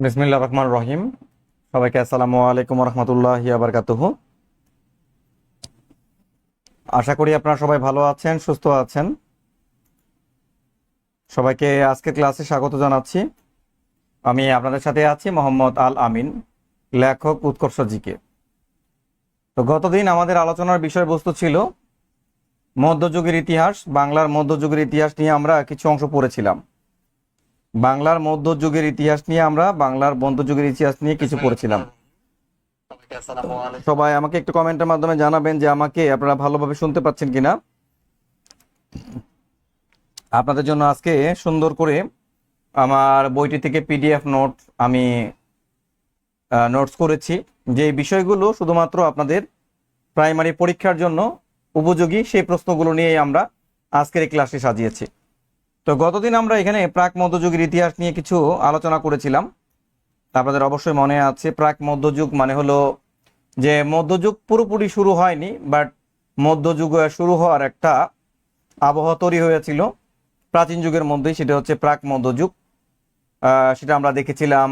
বিসমিল্লাহির রহমানির রহিম। সবাইকে আসসালামু আলাইকুম রহমতুল্লাহি ওয়া বারাকাতুহু। আশা করি আপনারা সবাই ভালো আছেন, সুস্থ আছেন। সবাইকে আজকের ক্লাসে স্বাগত জানাচ্ছি। আমি আপনাদের সাথে আছি মোহাম্মদ আল আমিন, লেখক উৎকর্ষ জিকে। তো গতদিন আমাদের আলোচনার বিষয়বস্তু ছিল মধ্যযুগের ইতিহাস। বাংলার মধ্যযুগের ইতিহাস নিয়ে আমরা কিছু অংশ পড়েছিলাম। বাংলার মধ্যযুগের ইতিহাস নিয়ে কিছু পড়েছিলাম। সবাই আমাকে একটু কমেন্টের মাধ্যমে জানাবেন যে আমাকে আপনারা ভালোভাবে শুনতে পাচ্ছেন কিনা। আপনাদের জন্য আজকে সুন্দর করে আমার বইটি থেকে পিডিএফ নোট আমি নোটস করেছি, যে বিষয়গুলো শুধুমাত্র আপনাদের প্রাইমারি পরীক্ষার জন্য উপযোগী সেই প্রশ্নগুলো নিয়েই আমরা আজকের এই ক্লাসটি সাজিয়েছি। তো গতদিন আমরা এখানে প্রাক মধ্যযুগের ইতিহাস নিয়ে কিছু আলোচনা করেছিলাম। আপনাদের অবশ্যই মনে আছে, প্রাক মধ্যযুগ মানে হলো যে মধ্যযুগ পুরোপুরি শুরু হয়নি, বাট মধ্যযুগ শুরু হওয়ার একটা আবহাওয়া তৈরি হয়েছিল প্রাচীন যুগের মধ্যেই, সেটা হচ্ছে প্রাক মধ্যযুগ। সেটা আমরা দেখেছিলাম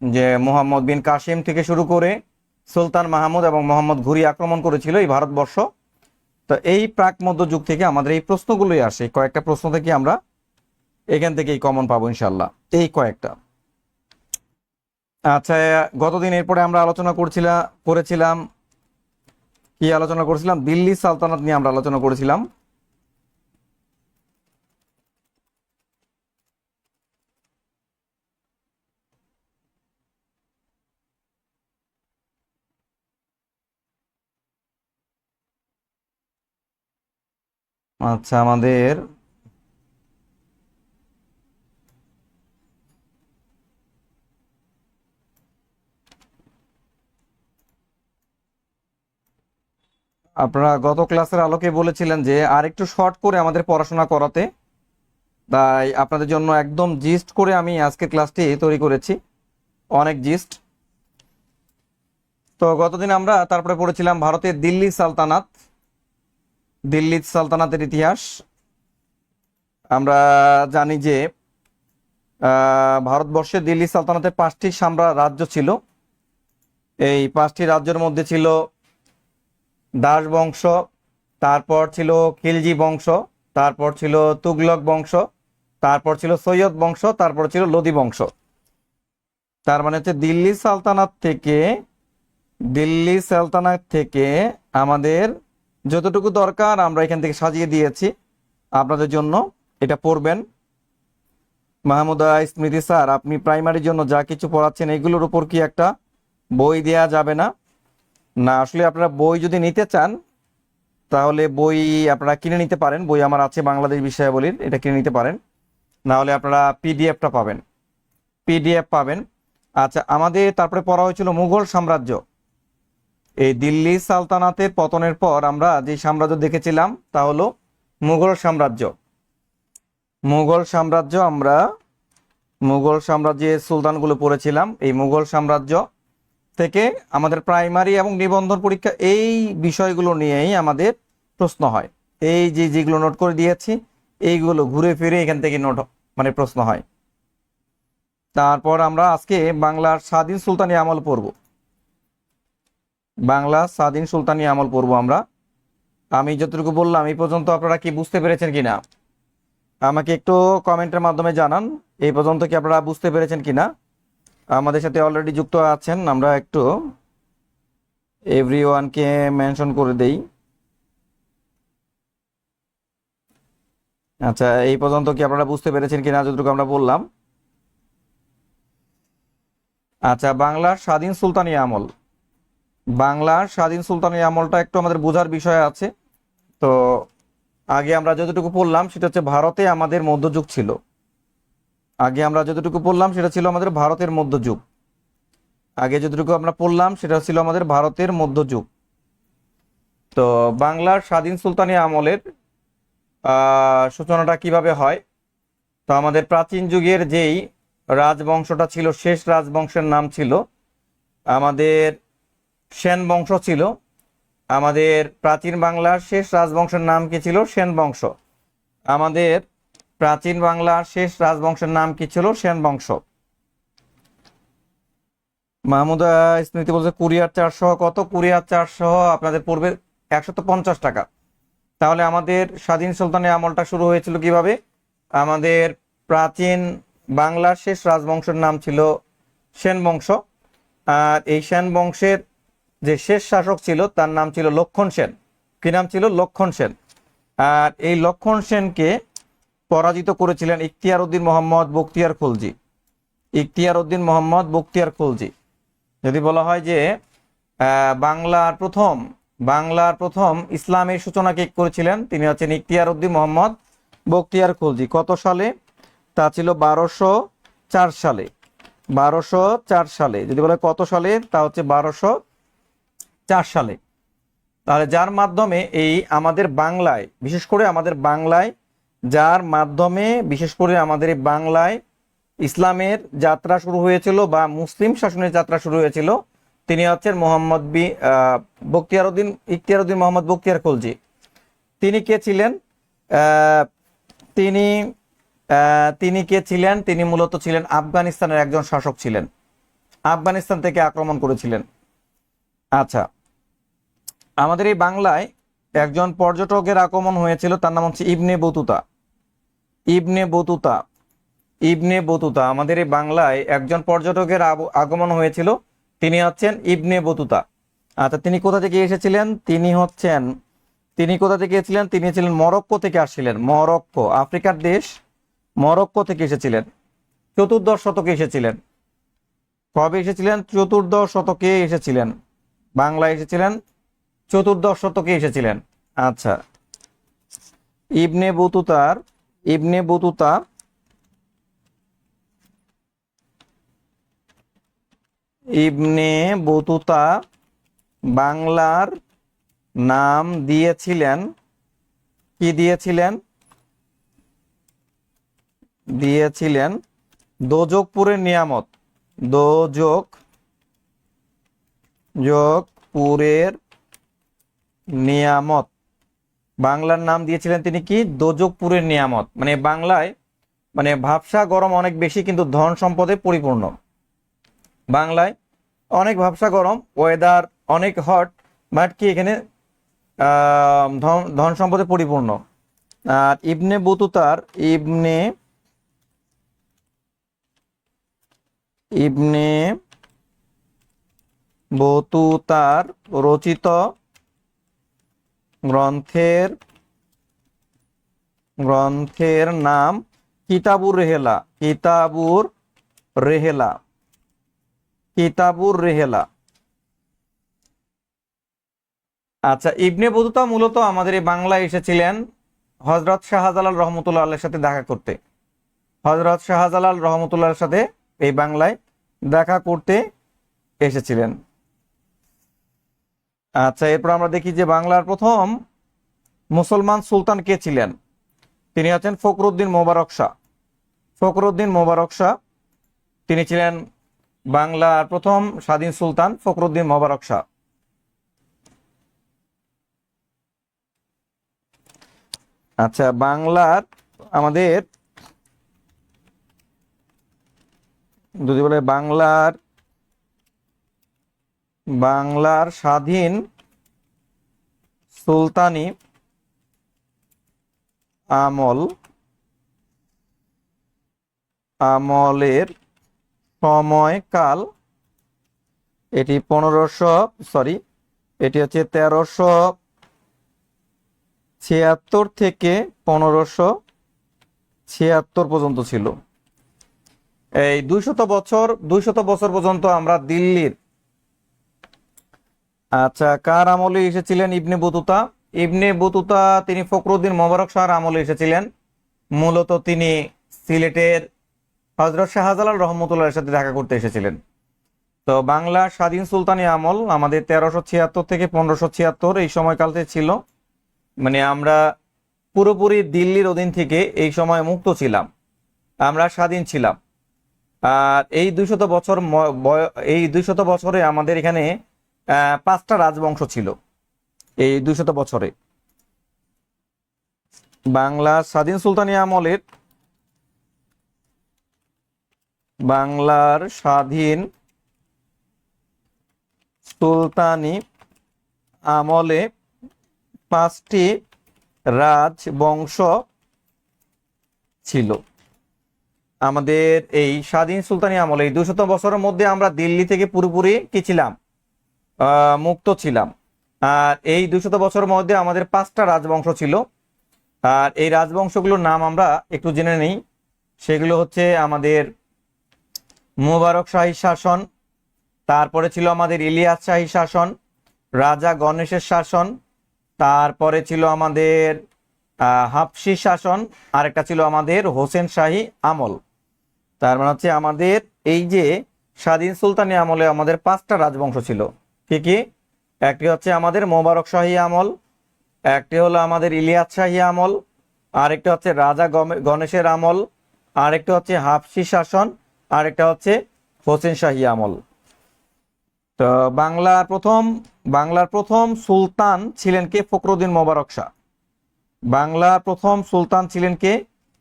যে মোহাম্মদ বিন কাসিম থেকে শুরু করে সুলতান মাহমুদ এবং মোহাম্মদ ঘুরি আক্রমণ করেছিল এই ভারতবর্ষ। তো এই প্রাক মধ্যযুগ থেকে আমাদের এই প্রশ্নগুলোই আসে। কয়েকটা প্রশ্ন থেকে আমরা এখান থেকেই কমন পাবো ইনশাল্লাহ, এই কয়েকটা। আচ্ছা, গতদিন এরপরে আমরা করেছিলাম কি আলোচনা করেছিলাম? দিল্লি সালতানাত নিয়ে আমরা আলোচনা করেছিলাম। আচ্ছা, আমাদের আপনারা গত ক্লাসের আলোকে বলেছিলেন যে আর একটু শর্ট করে আমাদের পড়াশোনা করাতে, তাই আপনাদের জন্য একদম জিস্ট করে আমি আজকের ক্লাসটি তৈরি করেছি, অনেক জিস্ট। তো গতদিন আমরা তারপরে পড়েছিলাম ভারতের দিল্লি সালতানাতের ইতিহাস। আমরা জানি যে ভারতবর্ষে দিল্লি সালতানাতের 5টি রাজ্য ছিল। এই 5টি রাজ্যের মধ্যে ছিল দাস বংশ, তারপর ছিল খিলজি বংশ, তারপর ছিল তুগলক বংশ, তারপর ছিল সৈয়দ বংশ, তারপর ছিল লোদি বংশ। তার মানে হচ্ছে দিল্লি সালতানাত থেকে আমাদের যতটুকু দরকার আমরা এখান থেকে সাজিয়ে দিয়েছি আপনাদের জন্য। এটা পড়বেন। মাহমুদা স্মৃতি স্যার, আপনি প্রাইমারির জন্য যা কিছু পড়াচ্ছেন এগুলোর উপর কি একটা বই দেয়া যাবে না? না, আসলে আপনারা বই যদি নিতে চান তাহলে বই আপনারা কিনে নিতে পারেন। বই আমার আছে, বাংলাদেশ বিষয়াবলীর, এটা কিনে নিতে পারেন। না হলে আপনারা পিডিএফ পাবেন। আচ্ছা, আমাদের তারপরে পড়া হয়েছিল মুঘল সাম্রাজ্য। এই দিল্লি সালতানাতের পতনের পর আমরা যে সাম্রাজ্য দেখেছিলাম তা হলো মুঘল সাম্রাজ্য। মুঘল সাম্রাজ্যের সুলতানগুলো পড়েছিলাম। এই মুঘল সাম্রাজ্য থেকে আমাদের প্রাইমারি এবং নিবন্ধন পরীক্ষা এই বিষয়গুলো নিয়েই আমাদের প্রশ্ন হয়। এই যেগুলো নোট করে দিয়েছি এইগুলো ঘুরে ফিরে এখান থেকে প্রশ্ন হয়। তারপর আমরা আজকে বাংলার স্বাধীন সুলতানি আমল পড়বো আমরা। আমি যতটুকু বললাম এই পর্যন্ত আপনারা কি বুঝতে পেরেছেন কিনা আমাকে একটু কমেন্টের মাধ্যমে জানান। এই পর্যন্ত কি আপনারা বুঝতে পেরেছেন কিনা? আমাদের সাথে অলরেডি যুক্ত আছেন, আমরা একটু এভরিওয়ানকে মেনশন করে দেই। আচ্ছা, এই পর্যন্ত কি আপনারা বুঝতে পেরেছেন কিনা যতটুকু আমরা বললাম? আচ্ছা, বাংলার স্বাধীন সুলতানি আমলটা একটু আমাদের বোঝার বিষয় আছে। তো আগে আমরা যতটুকু পড়লাম সেটা হচ্ছে ভারতে আমাদের মধ্যযুগ ছিল। ভারতের মধ্যযুগ। তো বাংলার স্বাধীন সুলতানি আমলের সূচনাটা কিভাবে হয়? তো আমাদের প্রাচীন যুগের যেই রাজবংশটা ছিল, শেষ রাজবংশের নাম ছিল আমাদের সেন বংশ ছিল। আমাদের প্রাচীন বাংলার শেষ রাজবংশের নাম কি ছিল? সেন বংশ। আমাদের প্রাচীন বাংলার শেষ রাজবংশের নাম কি ছিল? সেন বংশ। মাহমুদা স্মৃতি বলছে কুরিয়ার চার্জ সহ কত? কুরিয়ার চার্জ সহ আপনাদের পড়বে 150 টাকা। তাহলে আমাদের স্বাধীন সুলতানের আমলটা শুরু হয়েছিল কিভাবে? আমাদের প্রাচীন বাংলার শেষ রাজবংশের নাম ছিল সেন বংশ। আর এই সেন বংশের যে শেষ শাসক ছিল তার নাম ছিল লক্ষণ সেন। কি নাম ছিল? লক্ষণ সেন। আর এই লক্ষণ সেনকে পরাজিত করেছিলেন ইখতিয়ার উদ্দিন মোহাম্মদ বখতিয়ার খলজি। ইখতিয়ার উদ্দিন মোহাম্মদ বখতিয়ার খলজি। যদি বলা হয় যে বাংলার প্রথম ইসলামের সূচনা কে করেছিলেন, তিনি হচ্ছেন ইখতিয়ার উদ্দিন মোহাম্মদ বখতিয়ার খলজি। কত সালে? তা ছিল 1204 সালে। 1204 সালে। যদি বলে কত সালে, তা হচ্ছে 1204 সালে। তাহলে যার মাধ্যমে এই আমাদের বাংলায়, বিশেষ করে আমাদের বাংলায়, যার মাধ্যমে বিশেষ করে আমাদের এই বাংলায় ইসলামের যাত্রা শুরু হয়েছিল বা মুসলিম শাসনের যাত্রা শুরু হয়েছিল, তিনি হচ্ছেন ইখতিয়ার উদ্দিন মোহাম্মদ বখতিয়ার খলজি। তিনি কে ছিলেন? আহ, তিনি তিনি কে ছিলেন? তিনি মূলত ছিলেন আফগানিস্তানের একজন শাসক ছিলেন। আফগানিস্তান থেকে আক্রমণ করেছিলেন। আচ্ছা, আমাদের এই বাংলায় একজন পর্যটকের আগমন হয়েছিল, তার নাম হচ্ছে Ibn Battuta. Ibn Battuta. Ibn Battuta. আমাদের এই বাংলায় একজন পর্যটকের আগমন হয়েছিল, তিনি হচ্ছেন ইবনে বতুতা। আচ্ছা, তিনি কোথা থেকে এসেছিলেন? তিনি কোথা থেকে এসেছিলেন? তিনি ছিলেন মরক্কো থেকে আসছিলেন। মরক্কো, আফ্রিকার দেশ মরক্কো থেকে এসেছিলেন। 14 শতকে এসেছিলেন। কবে এসেছিলেন? 14 শতকে এসেছিলেন। বাংলায় এসেছিলেন 14 শতকে এসেছিলেন। আচ্ছা, ইবনে ইবনে বতুতা ইবনে বতুতা বাংলার নাম দিয়েছিলেন, কি দিয়েছিলেন? দিয়েছিলেন দোজকপুরের নিয়ামত। দোজকপুরের নিয়ামত। বাংলার নাম দিয়েছিলেন তিনি কি? দোজকপুরের নিয়ামত। মানে বাংলায় ভাবসা গরম অনেক বেশি, কিন্তু ধন সম্পদে পরিপূর্ণ। বাংলায় অনেক ভাবসা গরম, ওয়েদার অনেক হট, বাট কি এখানে ধন সম্পদে পরিপূর্ণ। আর ইবনে বতুতার রচিত গ্রন্থের নাম কিতাবুর রেহেলা। আচ্ছা, ইবনে বতুতা মূলত আমাদের এই বাংলায় এসেছিলেন হযরত শাহজালাল রহমতুল্লাহ আলাইহির সাথে দেখা করতে। হযরত শাহজালাল রহমতুল্লাহর সাথে এই বাংলায় দেখা করতে এসেছিলেন। আচ্ছা, এরপর আমরা দেখি যে বাংলার প্রথম মুসলমান সুলতান কে ছিলেন? তিনি হচ্ছেন ফখরুদ্দিন মোবারক শাহ। ফখরুদ্দিন মোবারক শাহ, তিনি ছিলেন বাংলার প্রথম স্বাধীন সুলতান, ফখরুদ্দিন মোবারক শাহ। আচ্ছা, আমাদের যদি বলে বাংলার স্বাধীন সুলতানি আমলের সময়কাল, এটি 1376 থেকে 1576 পর্যন্ত ছিল। এই 200 বছর পর্যন্ত আমরা দিল্লির। আচ্ছা, কার আমলে এসেছিলেন ইবনে বতুতা? ইবনে বতুতা তিনি ফখরুদ্দিন মোবারক শাহর আমলে এসেছিলেন। মূলত তিনি সিলেটের হযরত শাহজালাল রহমতুল্লাহর সাথে দেখা করতে এসেছিলেন। তো বাংলার স্বাধীন সুলতানি আমল আমাদের 1376 থেকে 1576 এই সময়কালতে ছিল। আমরা পুরোপুরি দিল্লির অধীন থেকে এই সময় মুক্ত ছিলাম, আমরা স্বাধীন ছিলাম। আর এই 200 বছরে আমাদের এখানে 5টা রাজবংশ ছিল। এই 200 বছরে বাংলার স্বাধীন সুলতানি আমলের বাংলার স্বাধীন সুলতানি আমলে 5টি রাজবংশ ছিল। আমাদের এই স্বাধীন সুলতানি আমলে এই 200 বছরের মধ্যে আমরা দিল্লি থেকে পুরোপুরি কি ছিলাম, মুক্ত ছিলাম। আর এই 200 বছরের মধ্যে আমাদের 5টা রাজবংশ ছিল। আর এই রাজবংশগুলোর নাম আমরা একটু জেনে নিই। সেগুলো হচ্ছে আমাদের মুবারক শাহী শাসন, তারপরে ছিল আমাদের ইলিয়াস শাহী শাসন, রাজা গণেশের শাসন, তারপরে ছিল আমাদের হাফসি শাসন, আরেকটা ছিল আমাদের হোসেন শাহী আমল। তার মানে হচ্ছে আমাদের এই যে স্বাধীন সুলতানি আমলে আমাদের 5টা রাজবংশ ছিল। কি কি? একটি হচ্ছে আমাদের মোবারক শাহী আমল, একটি হলো আমাদের ইলিয়াস শাহী আমল, আরেকটা হচ্ছে রাজা গণেশের আমল, আরেকটা হচ্ছে হাফসি শাসন, আরেকটা হচ্ছে হোসেন শাহী আমল। তো বাংলার প্রথম সুলতান ছিলেন কে? ফখরুদ্দিন মোবারক শাহ। বাংলার প্রথম সুলতান ছিলেন কে?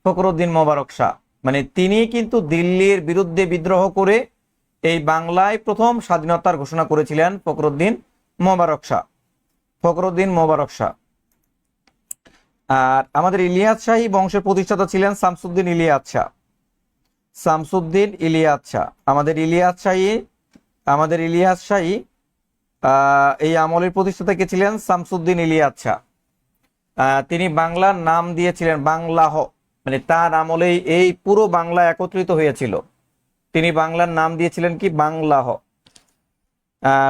ফখরুদ্দিন মোবারক শাহ। মানে তিনি কিন্তু দিল্লির বিরুদ্ধে বিদ্রোহ করে এই বাংলায় প্রথম স্বাধীনতার ঘোষণা করেছিলেন ফখরুদ্দিন মোবারক শাহ। ফখরুদ্দিন মোবারক শাহ। আর আমাদের ইলিয়াস শাহী বংশের প্রতিষ্ঠাতা ছিলেন শামসুদ্দিন ইলিয়াস শাহ। শামসুদ্দিন ইলিয়াস শাহ। আমাদের ইলিয়াস শাহী এই আমলের প্রতিষ্ঠাতা কে ছিলেন? শামসুদ্দিন ইলিয়াস শাহ। তিনি বাংলার নাম দিয়েছিলেন বাংলাহ, মানে তার আমলেই এই পুরো বাংলা একত্রিত হয়েছিল। তিনি বাংলার নাম দিয়েছিলেন কি? বাংলাহ।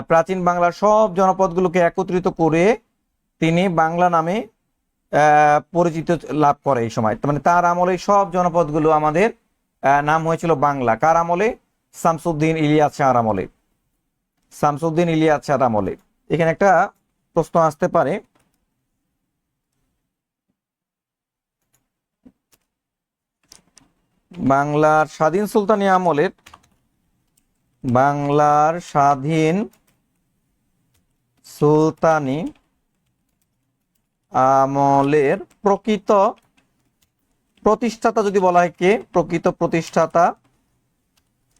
প্রাচীন বাংলার সব জনপদগুলোকে একত্রিত করে তিনি বাংলা নামে পরিচিত লাভ করে এই সময়। মানে তার আমলে সব জনপদগুলো আমাদের নাম হয়েছিল বাংলা। কার আমলে? শামসুদ্দিন ইলিয়াস শাহর আমলে। শামসুদ্দিন ইলিয়াস শাহর আমলে। এখানে একটা প্রশ্ন আসতে পারে, বাংলার স্বাধীন সুলতানি আমলের প্রকৃত প্রতিষ্ঠাতা যদি বলা হয় কে? প্রকৃত প্রতিষ্ঠাতা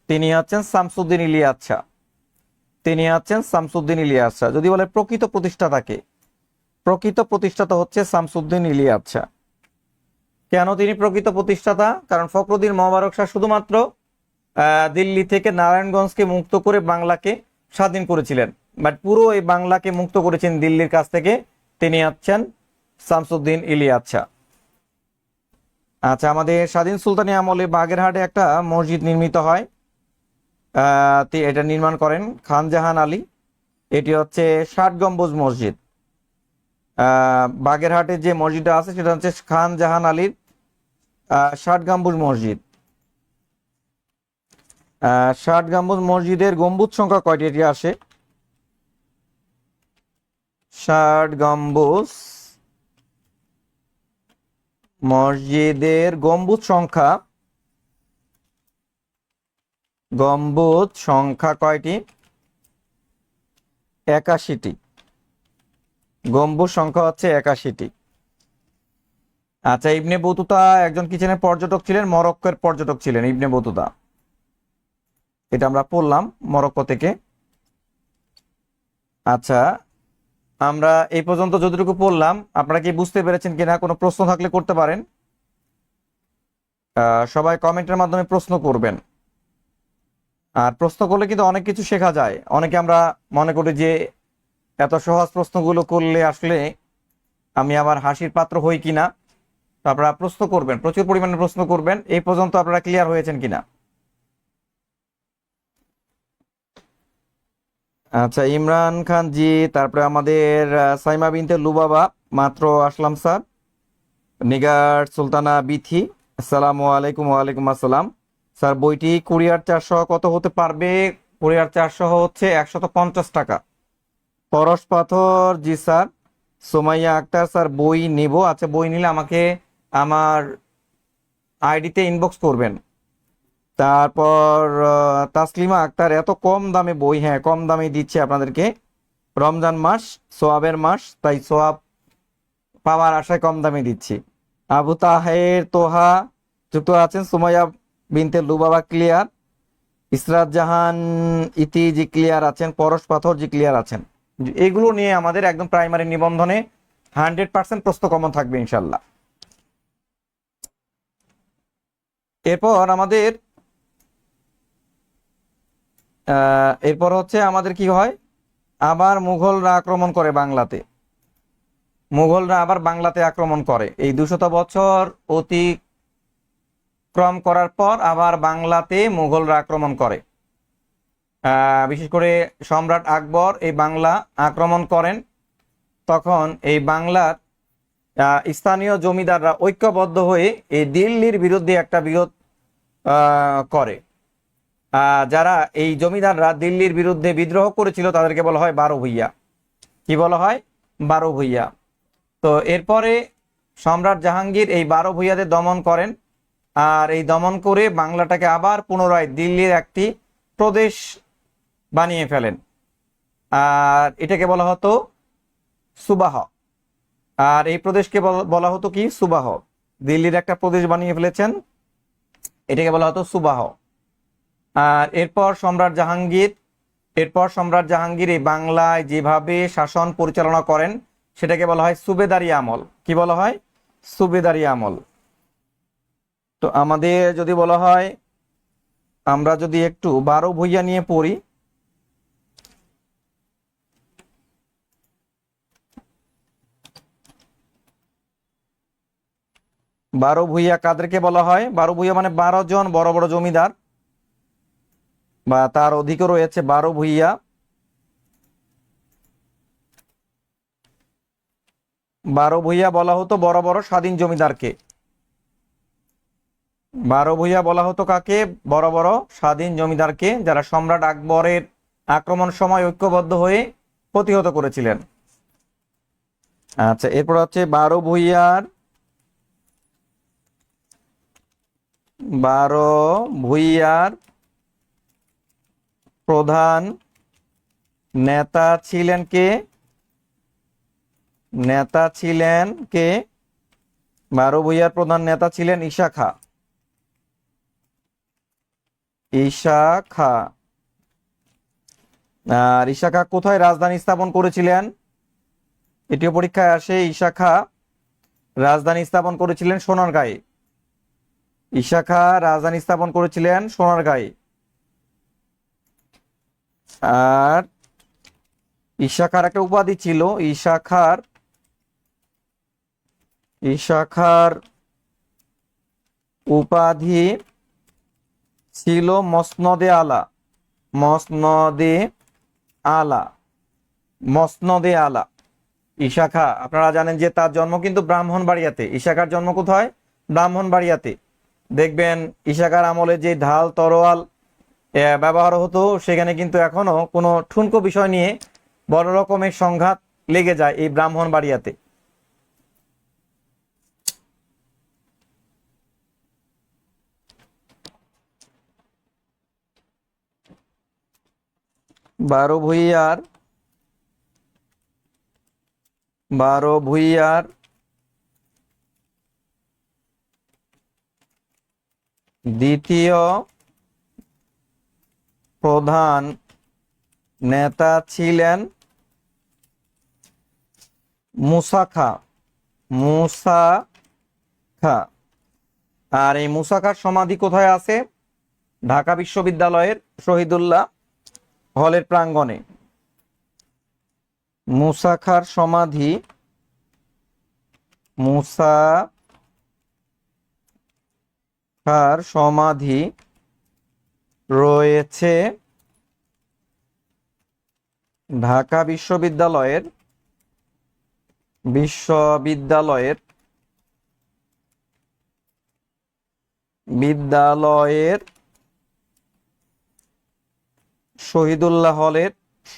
তিনি হচ্ছেন শামসুদ্দিন ইলিয়াস শাহ। তিনি হচ্ছেন শামসুদ্দিন ইলিয়াস শাহ। যদি বলে প্রকৃত প্রতিষ্ঠাতা কে? প্রকৃত প্রতিষ্ঠাতা হচ্ছে শামসুদ্দিন ইলিয়াস শাহ। কেন তিনি প্রকৃত প্রতিষ্ঠাতা? কারণ ফখরুদ্দিন মোবারক শাহ শুধুমাত্র দিল্লি থেকে নারায়ণগঞ্জকে মুক্ত করে বাংলাকে স্বাধীন করেছিলেন, বাট পুরো এই বাংলাকে মুক্ত করেছেন দিল্লির কাছ থেকে তিনি হচ্ছেন শামসুদ্দিন ইলিয়াস শাহ। আচ্ছা, আমাদের স্বাধীন সুলতানি আমলে বাগেরহাটে একটা মসজিদ নির্মিত হয়। এটা নির্মাণ করেন খানজাহান আলী। এটি হচ্ছে 60 গম্বুজ মসজিদ। বাগেরহাটের যে মসজিদটা আছে সেটা হচ্ছে খানজাহান আলীর 60 গম্বুজ মসজিদ। 60 গম্বুজ মসজিদের গম্বুজ সংখ্যা কয়টি? এটি আসে 60 গম্বুজ মসজিদের গম্বুজ সংখ্যা কয়টি? 81টি। গম্বুজ সংখ্যা হচ্ছে 81টি। আচ্ছা, ইবনে বতুতা একজন কি ছিলেন? পর্যটক ছিলেন, মরক্কোর পর্যটক ছিলেন ইবনে বতুতা। এটা আমরা পড়লাম মরক্কো থেকে। আচ্ছা, আমরা এই পর্যন্ত যতটুকু পড়লাম আপনারা কি বুঝতে পেরেছেন কিনা? কোনো প্রশ্ন থাকলে করতে পারেন। সবাই কমেন্টের মাধ্যমে প্রশ্ন করবেন। আর প্রশ্ন করলে কিন্তু অনেক কিছু শেখা যায়। অনেকে আমরা মনে করি যে এত সহজ প্রশ্নগুলো করলে আসলে আমি আবার হাসির পাত্র হই কিনা। তো আপনারা প্রশ্ন করবেন, প্রচুর পরিমাণে প্রশ্ন করবেন। এই পর্যন্ত আপনারা ক্লিয়ার হয়েছেন কিনা? আচ্ছা, ইমরান খান জি, তারপরে আমাদের সাইমা বিনতে লুবাবা, মাত্র আসলাম স্যার। নিগার সুলতানা বিথি, আসসালামু আলাইকুম। ওয়ালাইকুম আসসালাম। স্যার, বইটি কুরিয়ার চার্জ সহ কত হতে পারবে? কুরিয়ার চার্জ সহ হচ্ছে 150 টাকা। পরশ পাথর জি স্যার। সোমাইয়া আক্তার স্যার, বই নিব। আচ্ছা, বই নিলে আমাকে আমার আইডিতে ইনবক্স করবেন। তারপর তাসলিমা আক্তার, এত কম দামে বই? হ্যাঁ, কম দামে দিচ্ছে আপনাদেরকে। রমজান মাস, সোয়াবের মাস, তাই সোয়াব পাওয়ার আশায় কম দামে দিচ্ছি। আবু তাহের তোহা যুক্ত আছেন। সুমাইয়া বিনতে লুবাবা ক্লিয়ার। ইসরাত জাহান ইতি জি ক্লিয়ার আছেন, পরশ পাথর জি ক্লিয়ার আছেন। এগুলো নিয়ে আমাদের একদম প্রাইমারি নিবন্ধনে 100% প্রশ্ন কমন থাকবে ইনশাল্লাহ। এরপর আমাদের এরপর হচ্ছে আমাদের কি হয়, আবার মুঘলরা আক্রমণ করে বাংলাতে। মুঘলরা আবার বাংলাতে আক্রমণ করে, এই 200 বছর অতিক্রম করার পর আবার বাংলাতে মুঘলরা আক্রমণ করে। বিশেষ করে সম্রাট আকবর এই বাংলা আক্রমণ করেন। তখন এই বাংলার স্থানীয় জমিদাররা ঐক্যবদ্ধ হয়ে এই দিল্লির বিরুদ্ধে একটা বিরোধ করে। যারা এই জমিদাররা দিল্লির বিরুদ্ধে বিদ্রোহ করেছিল তাদেরকে বলা হয় 12 ভূঁইয়া। কি বলা হয়? 12 ভূঁইয়া। তো এরপরে সম্রাট জাহাঙ্গীর এই 12 ভূঁইয়াদের দমন করেন, আর এই দমন করে বাংলাটাকে আবার পুনরায় দিল্লির একটি প্রদেশ বানিয়ে ফেলেন, আর এটাকে বলা হতো সুবাহ। আর এই প্রদেশকে বলা হতো কি? সুবাহ। দিল্লির একটা প্রদেশ বানিয়ে ফেলেছেন, এটাকে বলা হতো সুবাহ। আর এরপর সম্রাট জাহাঙ্গীর এই বাংলায় যেভাবে শাসন পরিচালনা করেন সেটাকে বলা হয় সুবেদারি আমল। কি বলা হয়? সুবেদারি আমল। তো আমাদের যদি বলা হয়, আমরা যদি একটু 12 ভূঁইয়া নিয়ে পড়ি, বারো ভূঁইয়া কাদেরকে বলা হয়? 12 ভূঁইয়া মানে 12 জন বড় বড় জমিদার বা তার অধিকও রয়েছে 12 ভূঁইয়া। 12 ভূঁইয়া বলা হতো বড় বড় স্বাধীন জমিদারকে। 12 ভূঁইয়া বলা হতো কাকে? বড় বড় স্বাধীন জমিদারকে, যারা সম্রাট আকবরের আক্রমণ সময় ঐক্যবদ্ধ হয়ে প্রতিহত করেছিলেন। আচ্ছা, এরপর হচ্ছে 12 ভূঁইয়ার প্রধান নেতা ছিলেন কে? 12 ভূঁইয়ার প্রধান নেতা ছিলেন ঈশা খাঁ। আর ঈশা খাঁ কোথায় রাজধানী স্থাপন করেছিলেন? এটিও পরীক্ষায় আসে। ঈশা খাঁ রাজধানী স্থাপন করেছিলেন সোনারগাঁয়ে। ঈশা খাঁ রাজধানী স্থাপন করেছিলেন সোনারগাঁয়ে। আর ঈশা খাঁর একটা উপাধি ছিল, ঈশা খাঁর উপাধি ছিল মসনদে আলা। ঈশা খাঁ, আপনারা জানেন যে তার জন্ম কিন্তু ব্রাহ্মণবাড়িয়াতে। ঈশা খাঁর জন্ম কোথায়? ব্রাহ্মণবাড়িয়াতে। দেখবেন ঈশা খাঁর আমলে যে ঢাল তরোয়াল ব্যবহার হতো, সেখানে কিন্তু এখনো কোনো ঠুনকো বিষয় নিয়ে বড় রকমের সংঘাত লেগে যায় এই ব্রাহ্মণবাড়িয়াতে। বারো ভূঁইয়ার দ্বিতীয় প্রধান নেতা ছিলেন মুসা খাঁ। আর এই মুসা খাঁর সমাধি কোথায় আছে? ঢাকা বিশ্ববিদ্যালয়ের শহীদুল্লাহ হলের প্রাঙ্গণে। মুসা খাঁর সমাধি রয়েছে ঢাকা বিশ্ববিদ্যালয়ের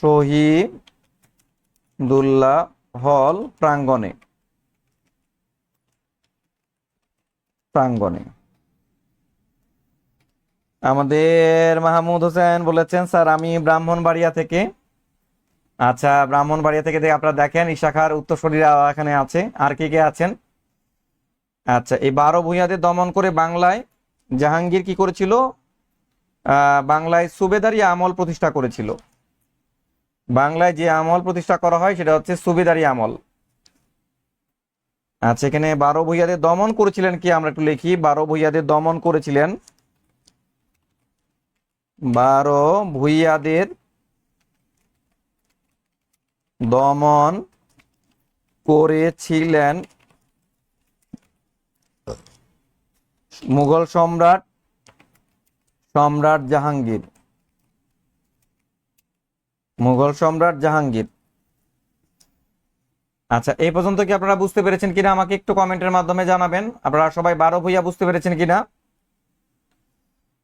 শহীদুল্লাহ হল প্রাঙ্গণে। আমাদের মাহমুদ হোসেন বলেছেন, স্যার আমি ব্রাহ্মণবাড়িয়া থেকে। আচ্ছা, ব্রাহ্মণবাড়িয়া থেকে আপনারা দেখেন ঈশা খাঁর উত্তরসূরিরা এখানে আছে। আর কে কে আছেন? আচ্ছা, এই 12 ভূঁইয়াদের দমন করে বাংলায় জাহাঙ্গীর কি করেছিল? বাংলায় সুবেদারি আমল প্রতিষ্ঠা করেছিল? বাংলায় যে আমল প্রতিষ্ঠা করা হয় সেটা হচ্ছে সুবেদারি আমল। আচ্ছা, এখানে 12 ভূঁইয়াদের দমন করেছিলেন কি, আমরা একটু লিখি। 12 ভূঁইয়াদের দমন করেছিলেন, 12 ভূঁইয়াদের দমন করেছিলেন মুঘল সম্রাট জাহাঙ্গীর। মুঘল সম্রাট জাহাঙ্গীর। আচ্ছা, এই পর্যন্ত কি আপনারা বুঝতে পেরেছেন কিনা আমাকে একটু কমেন্টের মাধ্যমে জানাবেন। আপনারা সবাই 12 ভূঁইয়া বুঝতে পেরেছেন কিনা?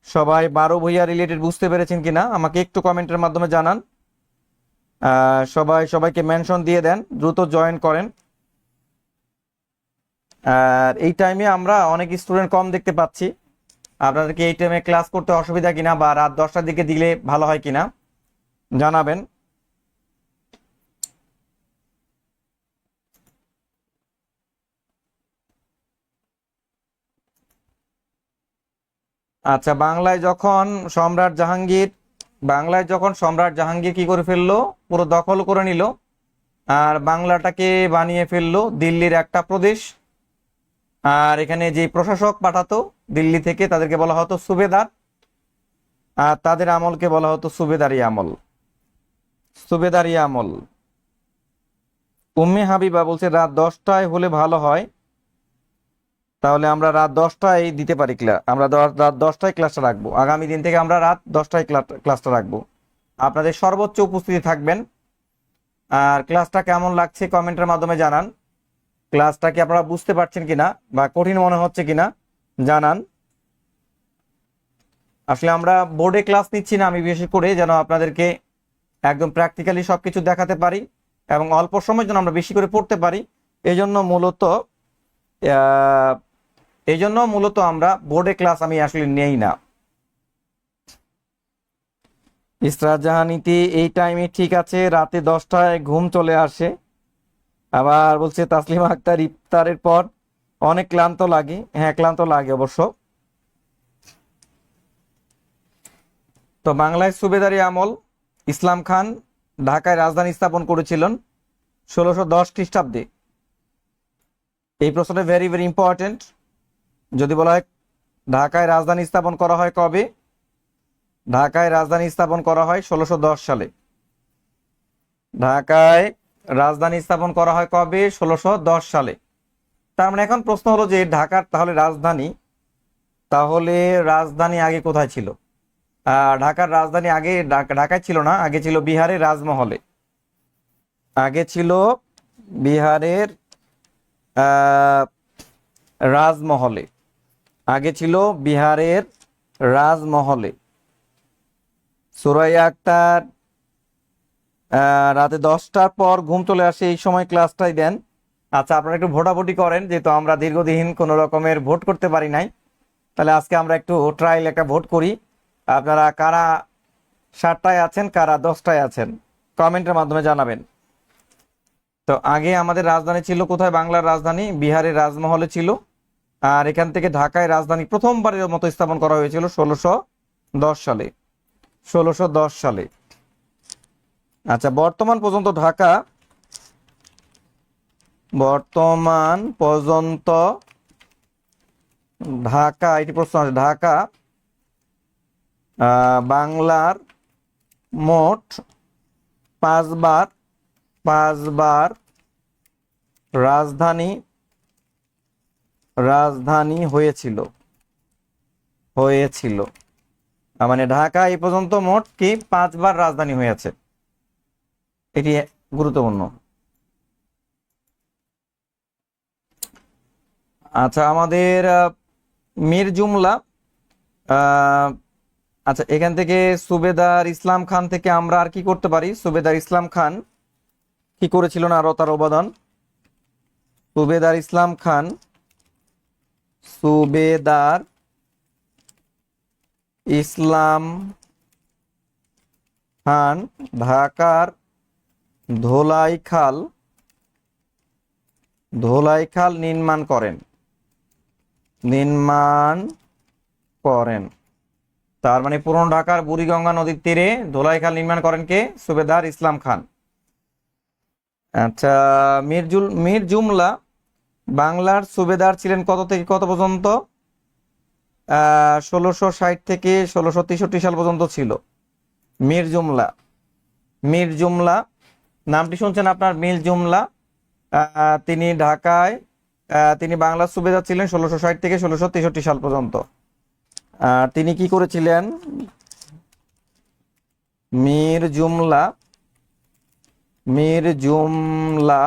সবাই 12 ভূঁইয়া রিলেটেড বুঝতে পেরেছেন কিনা আমাকে একটু কমেন্টের মাধ্যমে জানান। সবাইকে মেনশন দিয়ে দেন, দ্রুত জয়েন করেন। আর এই টাইমে আমরা অনেক স্টুডেন্ট কম দেখতে পাচ্ছি। আপনাদেরকে এই টাইমে ক্লাস করতে অসুবিধা কিনা বা রাত 10টার দিকে দিলে ভালো হয় কিনা জানাবেন। আচ্ছা, বাংলায় যখন সম্রাট জাহাঙ্গীর কি করে ফেললো, পুরো দখল করে নিল আর বাংলাটাকে বানিয়ে ফেললো দিল্লির একটা প্রদেশ। আর এখানে যে প্রশাসক পাঠাতো দিল্লি থেকে তাদেরকে বলা হতো সুবেদার, আর তাদের আমলকে বলা হতো সুবেদারি আমল। সুবেদারি আমল। উম্মে হাবিবা বলছে রাত 10টায় হলে ভালো হয়, তাহলে আমরা রাত 10টায় দিতে পারি ক্লাস। আমরা রাত 10টায় ক্লাসটা রাখবো, আগামী দিন থেকে আমরা রাত 10টায় ক্লাসটা রাখবো। আপনাদের সর্বোচ্চ উপস্থিতি থাকবেন। আর ক্লাসটা কেমন লাগছে কমেন্টের মাধ্যমে জানান। ক্লাসটা কি আপনারা বুঝতে পারছেন কিনা বা কঠিন মনে হচ্ছে কিনা জানান। আসলে আমরা বোর্ডে ক্লাস নিচ্ছি না, আমি বেশি করে যেন আপনাদেরকে একদম প্র্যাকটিক্যালি সবকিছু দেখাতে পারি এবং অল্প সময় যেন আমরা বেশি করে পড়তে পারি। এই জন্য মূলত আমরা বোর্ডে ক্লাস আমি আসলে নেই না। ইসরাত জাহানিতে এই টাইমে ঠিক আছে, রাতে 10টায় ঘুম চলে আসে। আবার বলছে তাসলিমা আক্তার ইফতারের পর অনেক ক্লান্ত লাগে। হ্যাঁ, ক্লান্ত লাগে অবশ্য। তো বাংলায় সুবেদারি আমল, ইসলাম খান ঢাকায় রাজধানী স্থাপন করেছিলেন 1610 খ্রিস্টাব্দে। এই প্রশ্নটা ভেরি ভেরি ইম্পর্টেন্ট। যদি বলা হয় ঢাকায় রাজধানী স্থাপন করা হয় কবে, ঢাকায় রাজধানী স্থাপন করা হয় 1610 সালে। ঢাকায় রাজধানী স্থাপন করা হয় কবে? 1610 সালে। তার মানে এখন প্রশ্ন হলো যে ঢাকার তাহলে রাজধানী আগে কোথায় ছিল? ঢাকার রাজধানী আগে ঢাকায় ছিল না, আগে ছিল বিহারের রাজমহলে। আগে ছিল বিহারের রাজমহলে। আগে ছিল বিহারের রাজমহলে। সুরাইয়া আক্তার রাতে 10টার পর ঘুম চলে আসে, এই সময় ক্লাসটাই দেন। আচ্ছা, আপনারা একটু ভোটাভুটি করেন, যেহেতু আমরা দীর্ঘদিন কোনো রকমের ভোট করতে পারি নাই। তাহলে আজকে আমরা একটু ট্রায়াল একটা ভোট করি। আপনারা কারা 7টায় আছেন, কারা 10টায় আছেন কমেন্টের মাধ্যমে জানাবেন। তো আগে আমাদের রাজধানী ছিল কোথায়? বাংলার রাজধানী বিহারের রাজমহলে ছিল। আর এখান থেকে ঢাকায় রাজধানী প্রথমবারের মতো স্থাপন করা হয়েছিল 1610 সালে। 1610 সালে। আচ্ছা, বর্তমান পর্যন্ত ঢাকা এটি প্রশ্ন আছে, ঢাকা বাংলার মোট 5বার রাজধানী হয়েছিল। মানে ঢাকা এই পর্যন্ত মোট কি 5বার রাজধানী হয়েছে। এটি গুরুত্বপূর্ণ। আচ্ছা, আমাদের মির জুমলা। আচ্ছা, এখান থেকে সুবেদার ইসলাম খান থেকে আমরা আর কি করতে পারি? সুবেদার ইসলাম খান কি করেছিলেন আরো তার অবদান? সুবেদার ইসলাম খান ঢাকার ধোলাইখাল নির্মাণ করেন। তার মানে পুরনো ঢাকার বুড়িগঙ্গা নদীর তীরে ধোলাইখাল নির্মাণ করেন কে? সুবেদার ইসলাম খান। আচ্ছা, মীর জুমলা বাংলার সুবেদার ছিলেন কত থেকে কত পর্যন্ত? 1660 থেকে 1663 সাল পর্যন্ত ছিল মীর জুমলা। মীর জুমলা নামটি শুনছেন আপনার? মীর জুমলা তিনি ঢাকায় তিনি বাংলার সুবেদার ছিলেন 1660 থেকে 1663 সাল পর্যন্ত। তিনি কি করেছিলেন? মীর জুমলা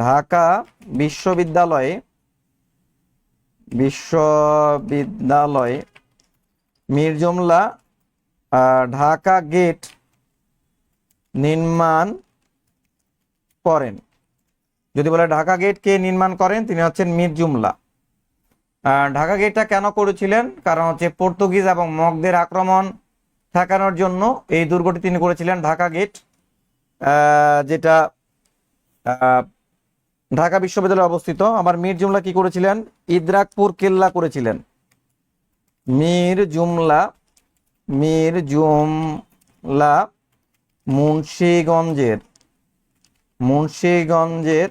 ঢাকা বিশ্ববিদ্যালয়ে মীর জুমলা ঢাকা গেট নির্মাণ করেন। যদি বলে ঢাকা গেট কে নির্মাণ করেন, তিনি হচ্ছেন মীর জুমলা। ঢাকা গেটটা কেন করেছিলেন? কারণ হচ্ছে পর্তুগিজ এবং মগদের আক্রমণ ঠেকানোর জন্য এই দুর্গটি তিনি করেছিলেন, ঢাকা গেট, যেটা ঢাকা বিশ্ববিদ্যালয়ে অবস্থিত। আবার মীর জুমলা কি করেছিলেন? ইদ্রাকপুর কেল্লা করেছিলেন। মীর জুমলা মুন্সিগঞ্জের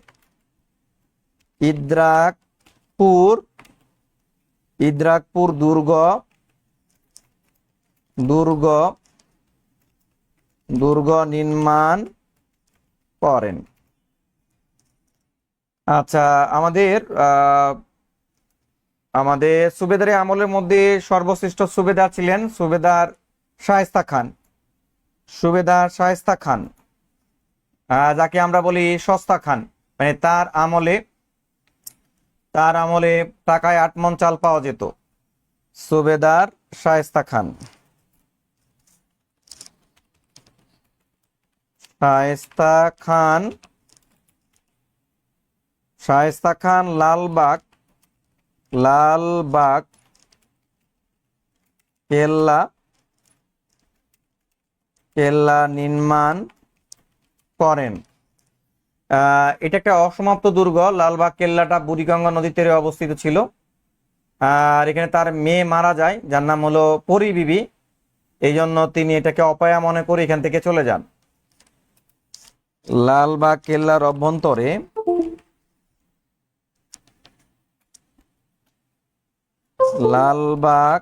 ইদ্রাকপুর দুর্গ নির্মাণ করেন। আচ্ছা, আমাদের সুবেদারের আমলের মধ্যে সর্বশ্রেষ্ঠ সুবেদার ছিলেন সুবেদার শায়েস্তা খান, যাকে আমরা বলি সস্তা খান। মানে তার আমলে টাকায় 8 মণ চাল পাওয়া যেত। সুবেদার শায়েস্তা খান। শায়েস্তা খান লালবাগ কেল্লা নির্মাণ করেন। এটা একটা অসমাপ্ত দুর্গ। লালবাগ কেল্লাটা বুড়িগঙ্গা নদীর তীরে অবস্থিত ছিল। আর এখানে তার মেয়ে মারা যায়, যার নাম হলো পরী বিবি। এই জন্য তিনি এটাকে অপায়া মনে করে এখান থেকে চলে যান। লালবাগ কেল্লার অভ্যন্তরে লালবাগ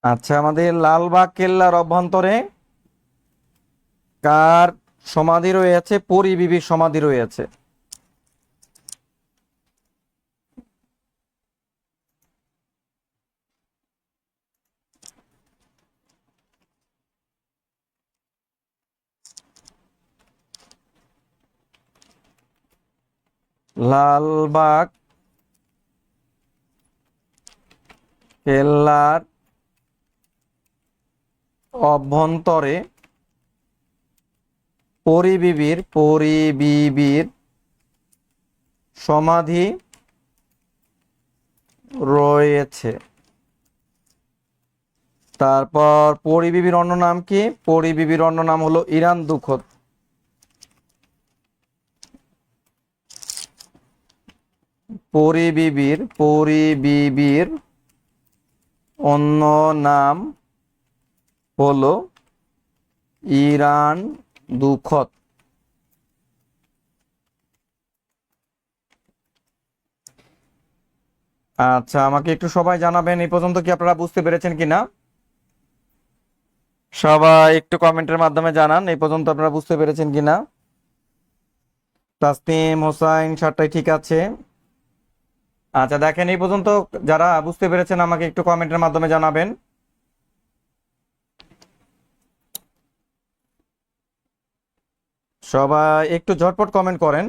আচ্ছা, আমাদের লালবাগ কেল্লার অভ্যন্তরে কার সমাধি রয়েছে? পরী বিবির সমাধি রয়েছে। লালবাগ কেল্লার অভ্যন্তরে পরী বিবির সমাধি রয়েছে। তারপর পরী বিবির অন্য নাম কি? পরী বিবির অন্য নাম হলো ইরান দুখত। পরী বিবির অন্য নাম হলো ইরান দুখত। আচ্ছা, আমাকে একটু সবাই জানাবেন এই পর্যন্ত কি আপনারা বুঝতে পেরেছেন কিনা। সবাই একটু কমেন্টের মাধ্যমে জানান এই পর্যন্ত আপনারা বুঝতে পেরেছেন কিনা। তাসনিম হোসাইন সাতটাই ঠিক আছে। আচ্ছা দেখেন এই পর্যন্ত যারা বুঝতে পেরেছেন আমাকে একটু কমেন্টের মাধ্যমে জানাবেন। সবাই একটু ঝটপট কমেন্ট করেন।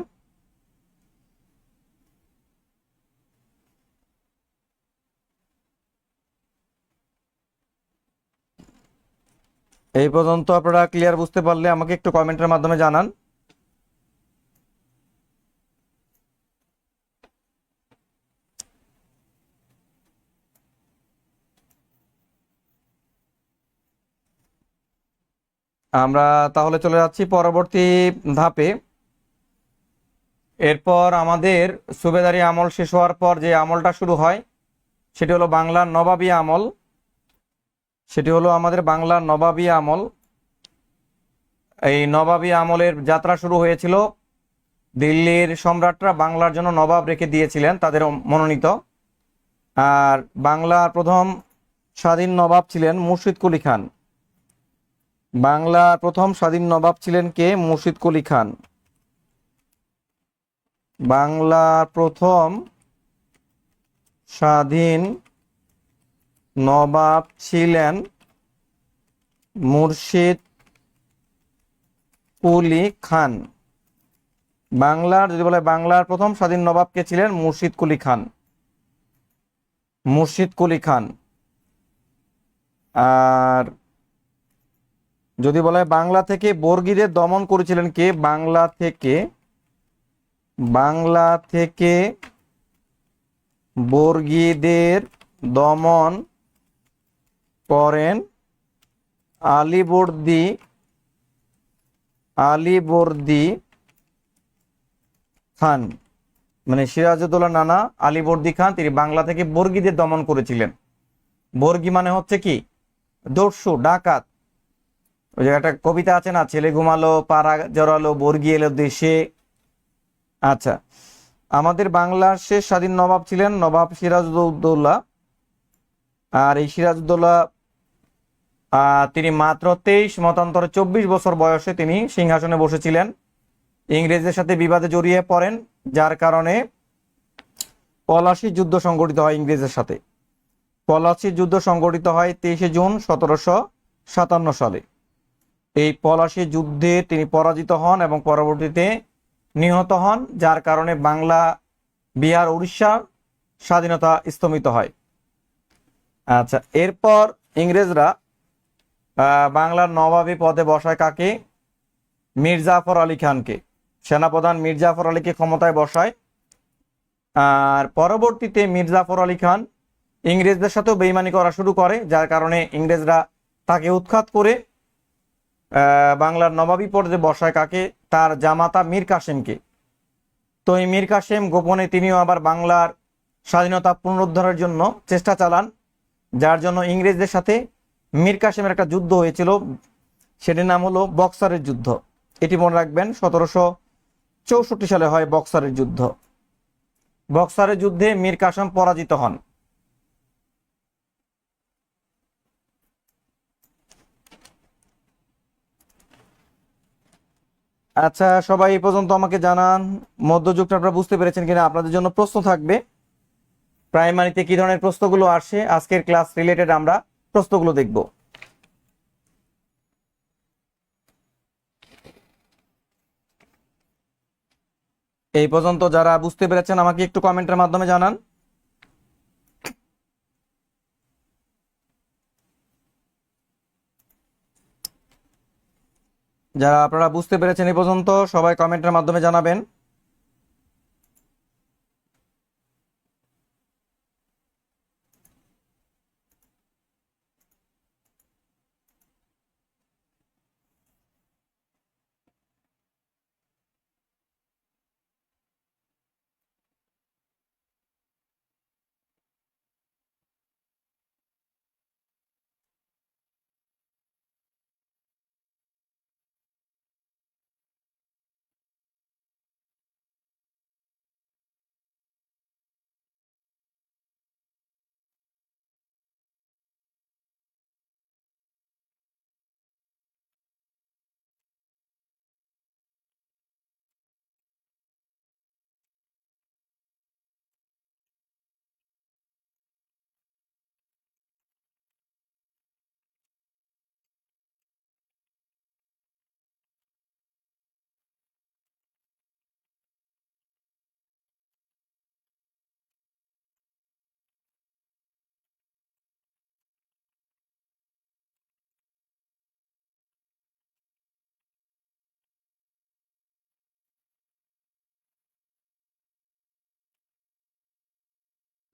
এই পর্যন্ত আপনারা ক্লিয়ার বুঝতে পারলে আমাকে একটু কমেন্টের মাধ্যমে জানান। আমরা তাহলে চলে যাচ্ছি পরবর্তী ধাপে। এরপর আমাদের সুবেদারি আমল শেষ হওয়ার পর যে আমলটা শুরু হয় সেটি হলো বাংলার নবাবী আমল। সেটি হলো আমাদের বাংলার নবাবী আমল। এই নবাবী আমলের যাত্রা শুরু হয়েছিল, দিল্লির সম্রাটরা বাংলার জন্য নবাব রেখে দিয়েছিলেন তাদের মনোনীত। আর বাংলার প্রথম স্বাধীন নবাব ছিলেন মুর্শিদ কুলি খান। বাংলার প্রথম স্বাধীন নবাব ছিলেন কে? মুর্শিদ কুলি খান। বাংলার প্রথম স্বাধীন নবাব ছিলেন মুর্শিদ কুলি খান। বাংলার যদি বলে বাংলার প্রথম স্বাধীন নবাব কে ছিলেন? মুর্শিদ কুলি খান। মুর্শিদ কুলি খান। আর যদি বলে বাংলা থেকে বর্গীদের দমন করেছিলেন কে? বাংলা থেকে বর্গীদের দমন করেন আলীবর্দী খান। মানে সিরাজউদ্দৌলা নানা আলীবর্দী খান, তিনি বাংলা থেকে বর্গীদের দমন করেছিলেন। বর্গী মানে হচ্ছে কি? দস্যু, ডাকাত। ওই যে একটা কবিতা আছে না, ছেলে ঘুমালো পাড়া জড়ালো বর্গী এলো দেশে। আচ্ছা, আমাদের বাংলার শেষ স্বাধীন নবাব ছিলেন নবাব সিরাজউদ্দৌলা। আর এই সিরাজউদ্দৌলা তিনি মাত্র 23 মতান্তরে 24 বছর বয়সে তিনি সিংহাসনে বসেছিলেন। ইংরেজদের সাথে বিবাদে জড়িয়ে পড়েন, যার কারণে পলাশী যুদ্ধ সংঘটিত হয় ইংরেজের সাথে। পলাশী যুদ্ধ সংঘটিত হয় 23শে জুন 1757 সালে। এই পলাশী যুদ্ধে তিনি পরাজিত হন এবং পরবর্তীতে নিহত হন, যার কারণে বাংলা, বিহার, উড়িষ্যার স্বাধীনতা স্তম্ভিত হয়। আচ্ছা, এরপর ইংরেজরা বাংলার নবাবী পদে বসায় কাকে? মীর জাফর আলী খানকে। সেনাপ্রধান মীর জাফর আলীকে ক্ষমতায় বসায়। আর পরবর্তীতে মীর জাফর আলী খান ইংরেজদের সাথেও বেইমানি করা শুরু করে, যার কারণে ইংরেজরা তাকে উৎখাত করে বাংলার নবাবী পদে বসায় কাকে? তার জামাতা মীর কাসেমকে। তো এই মীর কাসেম গোপনে তিনিও আবার বাংলার স্বাধীনতা পুনরুদ্ধারের জন্য চেষ্টা চালান, যার জন্য ইংরেজদের সাথে মীর কাসেমের একটা যুদ্ধ হয়েছিল, সেটির নাম হলো বক্সারের যুদ্ধ। এটি মনে রাখবেন, 1764 সালে হয় বক্সারের যুদ্ধ। বক্সারের যুদ্ধে মীর কাসেম পরাজিত হন। আচ্ছা, সবাই এই পর্যন্ত আমাকে জানান মধ্যযুগটা আপনারা বুঝতে পেরেছেন কিনা। আপনাদের জন্য প্রশ্ন থাকবে, প্রাইমারিতে কি ধরনের প্রশ্নগুলো আসে আজকের ক্লাস রিলেটেড আমরা প্রশ্নগুলো দেখব। এই পর্যন্ত যারা বুঝতে পেরেছেন আমাকে একটু কমেন্টের মাধ্যমে জানান। যারা আপনারা বুঝতে পেরেছেন এই পর্যন্ত সবাই কমেন্টের মাধ্যমে জানাবেন।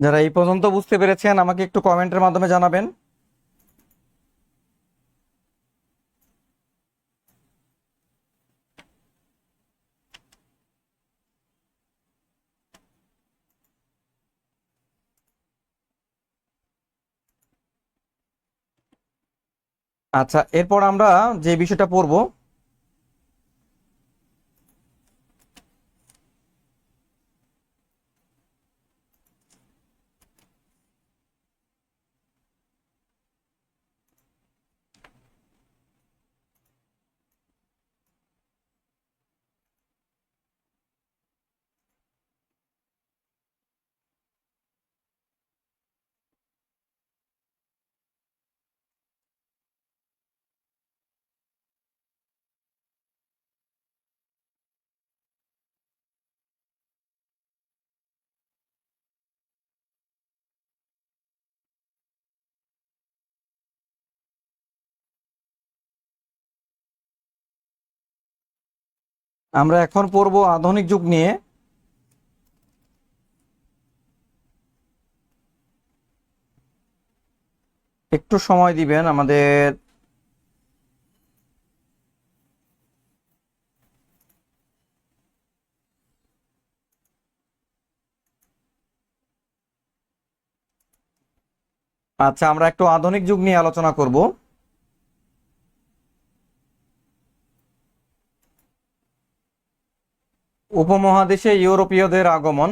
যারা এই পর্যন্ত বুঝতে পেরেছেন আমাকে একটু কমেন্টের মাধ্যমে জানাবেন। আচ্ছা, এরপর আমরা যে বিষয়টা পড়ব, আমরা এখন পড়ব আধুনিক যুগ নিয়ে। একটু সময় দিবেন আমাদের। আচ্ছা, আমরা একটু আধুনিক যুগ নিয়ে আলোচনা করব। উপমহাদেশে ইউরোপীয়দের আগমন,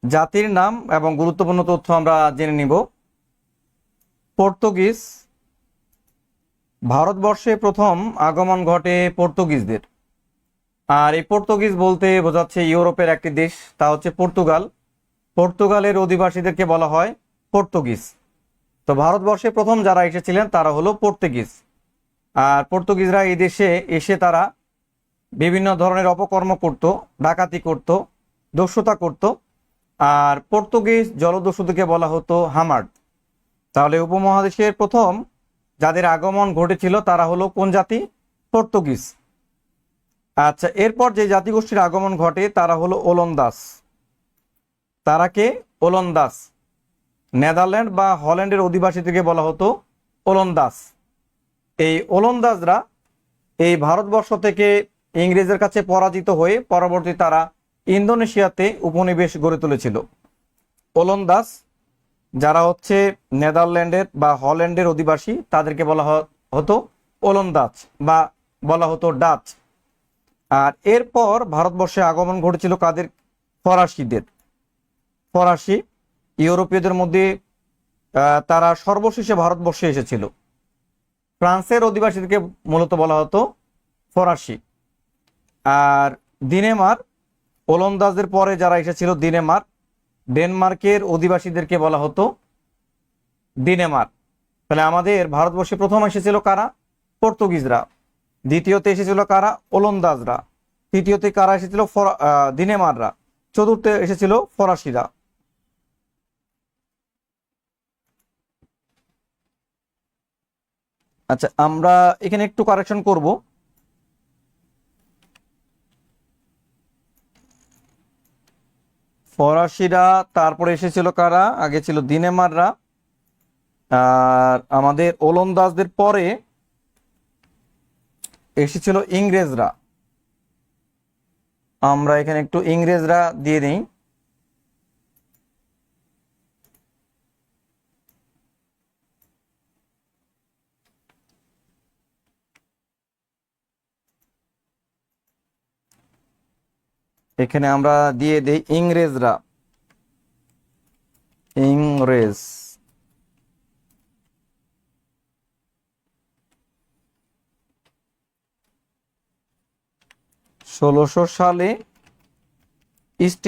জাতির নাম এবং গুরুত্বপূর্ণ তথ্য আমরা জেনে নিব। পর্তুগিজ, ভারতবর্ষে প্রথম আগমন ঘটে পর্তুগিজদের। আর এই পর্তুগিজ বলতে বোঝাচ্ছে ইউরোপের একটি দেশ, তা হচ্ছে পর্তুগাল। পর্তুগালের অধিবাসীদেরকে বলা হয় পর্তুগিজ। তো ভারতবর্ষে প্রথম যারা এসেছিলেন তারা হলো পর্তুগিজ। আর পর্তুগিজরা এই দেশে এসে তারা বিভিন্ন ধরনের অপকর্ম করত, ডাকাতি করত, দস্যুতা করত। আর পর্তুগিজ জলদস্যুদেরকে বলা হতো হামার্ড। তাহলে উপমহাদেশের প্রথম যাদের আগমন ঘটেছিল তারা হলো কোন জাতি? পর্তুগিজ। আচ্ছা, এরপর যে জাতিগোষ্ঠীর আগমন ঘটে তারা হলো ওলন্দাজ। তারা কে? ওলন্দাজ। নেদারল্যান্ড বা হল্যান্ডের অধিবাসীদেরকে বলা হতো ওলন্দাজ। এই ওলন্দাজরা এই ভারতবর্ষ থেকে ইংরেজের কাছে পরাজিত হয়ে পরবর্তী তারা ইন্দোনেশিয়াতে উপনিবেশ গড়ে তুলেছিল। ওলন্দাজ যারা হচ্ছে নেদারল্যান্ডের বা হল্যান্ডের অধিবাসী তাদেরকে বলা হতো ওলন্দাজ বা বলা হতো ডাচ। আর এরপর ভারতবর্ষে আগমন ঘটেছিল কাদের? ফরাসিদের। ফরাসি ইউরোপীয়দের মধ্যে তারা সর্বশেষে ভারতবর্ষে এসেছিল। ফ্রান্সের অধিবাসীদেরকে মূলত বলা হতো ফরাসি। আর ডেনমার্ক, ওলন্দাজদের পরে যারা এসেছিল ডেনমার্ক, ডেনমার্কের অধিবাসীদেরকে বলা হতো ডেনমার্ক। তাহলে আমাদের ভারতবর্ষে প্রথম এসেছিল কারা? পর্তুগিজরা। দ্বিতীয়তে এসেছিল কারা? ওলন্দাজরা। তৃতীয়তে কারা এসেছিল? ডেনমার্করা। চতুর্থে এসেছিল ফরাসিরা। আচ্ছা, আমরা এখানে একটু কারেকশন করব। ফরাসিরা, তারপরে এসেছিল কারা? আগে ছিল ডেনমার্করা। আর আমাদের ওলন্দাজদের পরে এসেছিল ইংরেজরা। আমরা এখানে একটু ইংরেজরা দিয়ে দিই। এখানে আমরা দিয়ে দিই ইংরেজরা। ইংরেজ। ষোলোশো সালে ইস্ট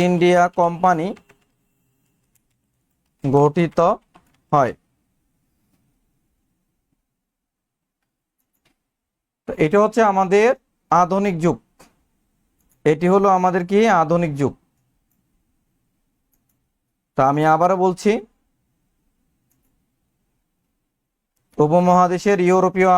ইন্ডিয়া কোম্পানি গঠিত হয়। তো এটা হচ্ছে আমাদের আধুনিক যুগ। এটি হলো আমাদের কি? আধুনিক যুগ। তা আমি আবারও বলছি, উপমহাদেশের ইউরোপীয়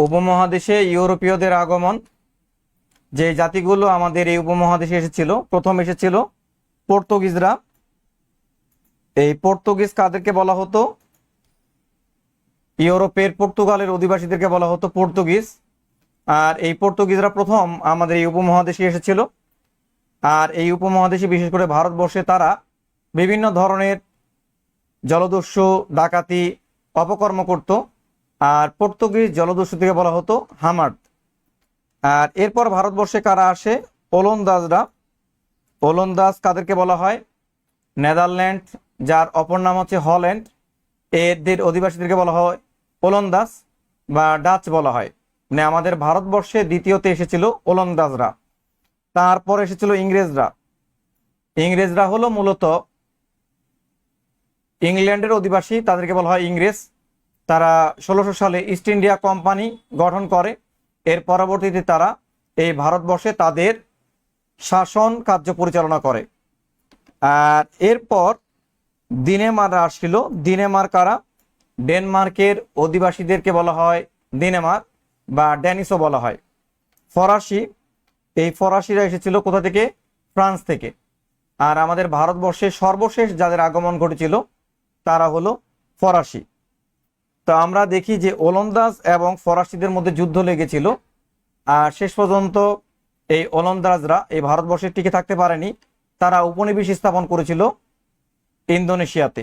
উপমহাদেশে ইউরোপীয়দের আগমন। যে জাতিগুলো আমাদের এই উপমহাদেশে এসেছিল, প্রথম এসেছিল পর্তুগিজরা। এই পর্তুগিজ কাদেরকে বলা হতো? ইউরোপের পর্তুগালের অধিবাসীদেরকে বলা হতো পর্তুগিজ। আর এই পর্তুগিজরা প্রথম আমাদের এই উপমহাদেশে এসেছিল। আর এই উপমহাদেশে বিশেষ করে ভারতবর্ষে তারা বিভিন্ন ধরনের জলদস্যু, ডাকাতি, অপকর্ম করত। আর পর্তুগিজ জলদস্যুদেরকে বলা হতো হামার্ড। আর এরপর ভারতবর্ষে কারা আসে? ওলন্দাজরা। ওলন্দাজ কাদেরকে বলা হয়? নেদারল্যান্ড, যার অপর নাম হচ্ছে হল্যান্ড, এদের অধিবাসীদেরকে বলা হয় ওলন্দাজ বা ডাচ বলা হয়। মানে আমাদের ভারতবর্ষে দ্বিতীয়তে এসেছিল ওলন্দাজরা। তারপর এসেছিল ইংরেজরা। ইংরেজরা হলো মূলত ইংল্যান্ডের অধিবাসী, তাদেরকে বলা হয় ইংরেজ। তারা 1600 সালে ইস্ট ইন্ডিয়া কোম্পানি গঠন করে। এর পরবর্তীতে তারা এই ভারতবর্ষে তাদের শাসন কার্য পরিচালনা করে। আর এরপর ডেনমার্করা আসছিল। ডেনমার্কারা, ডেনমার্কের অধিবাসীদেরকে বলা হয় ডেনমার্ক বা ড্যানিশও বলা হয়। ফরাসি, এই ফরাসিরা এসেছিল কোথা থেকে? ফ্রান্স থেকে। আর আমাদের ভারতবর্ষে সর্বশেষ যাদের আগমন ঘটেছিল তারা হলো ফরাসি। তো আমরা দেখি যে ওলন্দাজ এবং ফরাসিদের মধ্যে যুদ্ধ লেগেছিল। আর শেষ পর্যন্ত এই ওলন্দাজরা এই ভারতবর্ষে টিকে থাকতে পারেনি। তারা উপনিবেশ স্থাপন করেছিল ইন্দোনেশিয়াতে।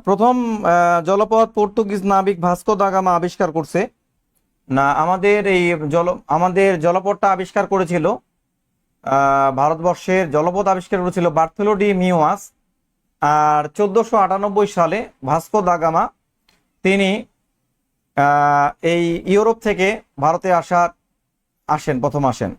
প্রথম জলপথ পর্তুগিজ নাবিক ভাস্কো দা গামা আবিষ্কার করছে না? আমাদের জলপথটা আবিষ্কার করেছিল, ভারতবর্ষের জলপথ আবিষ্কার করেছিল বার্থোলো ডি মিওয়াস। আর 1498 সালে ভাস্কো দা গামা তিনি এই ইউরোপ থেকে ভারতে প্রথম আসেন।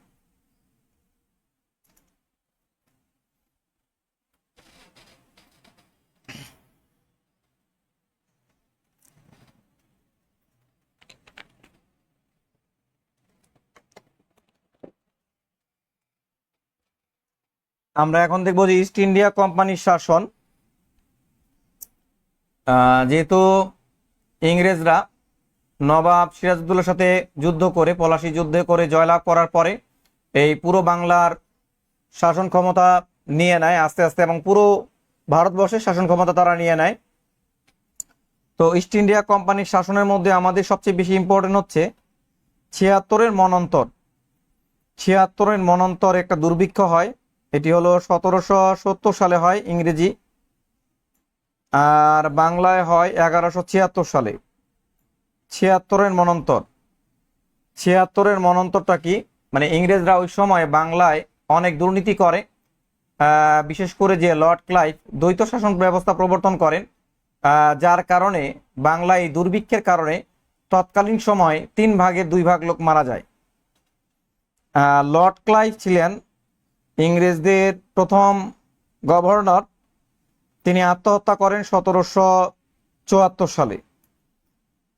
আমরা এখন দেখবো যে ইস্ট ইন্ডিয়া কোম্পানির শাসন। যেহেতু ইংরেজরা নবাব সিরাজউদ্দৌলার সাথে যুদ্ধ করে, পলাশী যুদ্ধে করে জয়লাভ করার পরে এই পুরো বাংলার শাসন ক্ষমতা নিয়ে নেয় আস্তে আস্তে, এবং পুরো ভারতবর্ষের শাসন ক্ষমতা তারা নিয়ে নেয়। তো ইস্ট ইন্ডিয়া কোম্পানির শাসনের মধ্যে আমাদের সবচেয়ে বেশি ইম্পর্টেন্ট হচ্ছে 76-এর মন্বন্তর। 76-এর মন্বন্তর একটা দুর্ভিক্ষ হয়। এটি হলো 1770 সালে হয় ইংরেজি, আর বাংলায় হয় 1176 সালে। 76-এর মন্বন্তর। 76-এর মন্বন্তরটা কি? মানে ইংরেজরা ওই সময় বাংলায় অনেক দুর্নীতি করে। বিশেষ করে যে লর্ড ক্লাইভ দ্বৈত শাসন ব্যবস্থা প্রবর্তন করেন, যার কারণে বাংলায় দুর্ভিক্ষের কারণে তৎকালীন সময় 3 ভাগের 2 ভাগ লোক মারা যায়। লর্ড ক্লাইভ ছিলেন ইংরেজদের প্রথম গভর্নর। তিনি আত্মহত্যা করেন 1774 সালে।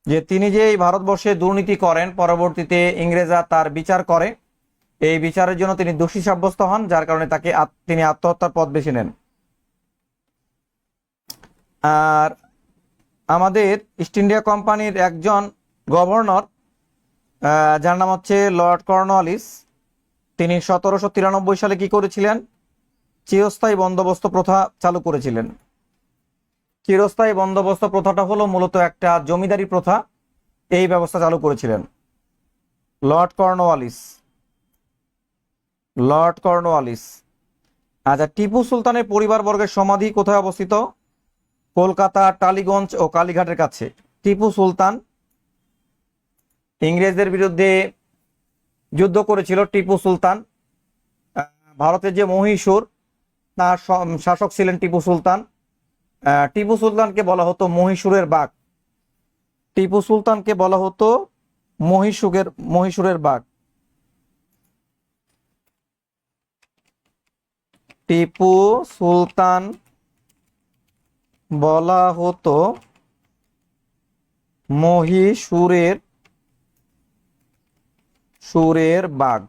যে তিনি যে এই ভারতবর্ষে দুর্নীতি করেন, পরবর্তীতে ইংরেজরা তার বিচার করে। এই বিচারের জন্য তিনি দোষী সাব্যস্ত হন, যার কারণে তিনি আত্মহত্যার পথ বেছে নেন। আর আমাদের ইস্ট ইন্ডিয়া কোম্পানির একজন গভর্নর, যার নাম হচ্ছে লর্ড কর্নওয়ালিস, তিনি 1793 সালে কি করেছিলেন? চিরস্থায়ী বন্দোবস্ত প্রথা চালু করেছিলেন। চিরস্থায়ী বন্দোবস্ত প্রথাটা হলো মূলত একটা জমিদারি প্রথা। এই ব্যবস্থা চালু করেছিলেন লর্ড কর্নওয়ালিস। Lord Cornwallis. আচ্ছা, টিপু সুলতানের পরিবারবর্গের সমাধি কোথায় অবস্থিত? কলকাতা, টালিগঞ্জ ও কালীঘাটের কাছে। টিপু সুলতান ইংরেজদের বিরুদ্ধে যুদ্ধ করেছিল। টিপু সুলতান, ভারতের যে মহীশূর, তার শাসক ছিলেন টিপু সুলতান। টিপু সুলতানকে বলা হতো মহীশূরের বাঘ। টিপু সুলতানকে বলা হতো মহীশূরের বাঘ। টিপু সুলতান বলা হতো মহীশূরের বাঘ।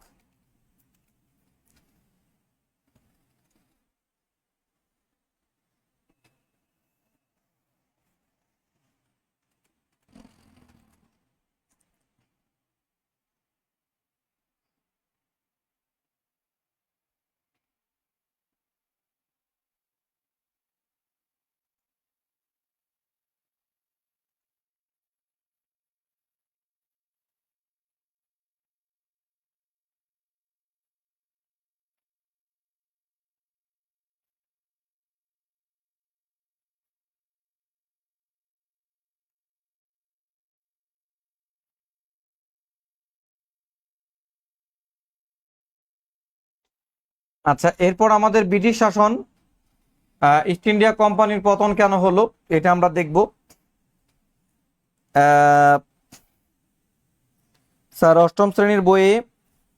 আচ্ছা, এরপর আমাদের ব্রিটিশ শাসন, ইস্ট ইন্ডিয়া কোম্পানির পতন কেন হলো এটা আমরা দেখব। স্যার অষ্টম শ্রেণীর বইয়ে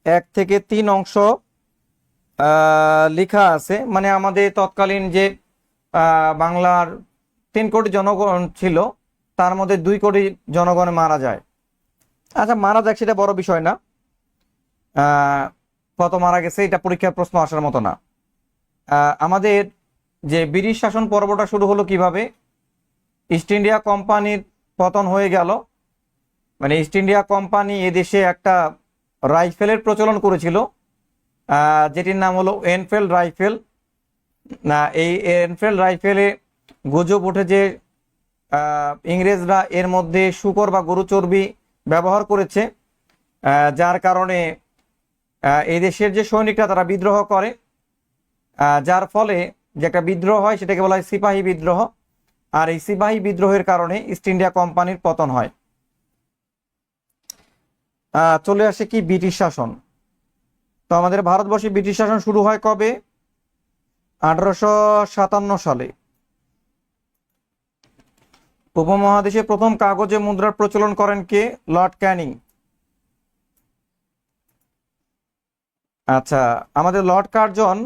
1 থেকে 3 অংশ লেখা আছে, মানে আমাদের তৎকালীন যে বাংলার 3 কোটি জনগণ ছিল, তার মধ্যে 2 কোটি জনগণ মারা যায়। আচ্ছা, মারা যাক সেটা বড় বিষয় না। আহ, কত মারা গেছে এটা পরীক্ষার প্রশ্ন আসার মতো না। আমাদের যে ব্রিটিশ শাসন পর্বটা শুরু হলো কিভাবে, ইস্ট ইন্ডিয়া কোম্পানির পতন হয়ে গেল। মানে ইস্ট ইন্ডিয়া কোম্পানি এদেশে একটা রাইফেলের প্রচলন করেছিল, যেটির নাম হলো এনফিল্ড রাইফেল। না, এই এনফিল্ড রাইফেলে গুজব ওঠে যে ইংরেজরা এর মধ্যে শূকর বা গরু চর্বি ব্যবহার করেছে, যার কারণে এই দেশের যে সৈনিকরা তারা বিদ্রোহ করে, যার ফলে যে একটা বিদ্রোহ হয় সেটাকে বলা হয় সিপাহী বিদ্রোহ। আর এই সিপাহী বিদ্রোহের কারণে ইস্ট ইন্ডিয়া কোম্পানির পতন হয়। চলে আসে কি ব্রিটিশ শাসন। তো আমাদের ভারতবর্ষে ব্রিটিশ শাসন শুরু হয় কবে? 1857 সালে। উপমহাদেশে প্রথম কাগজে মুদ্রার প্রচলন করেন কে? লর্ড ক্যানিং। আচ্ছা, আমাদের লর্ড কার্জন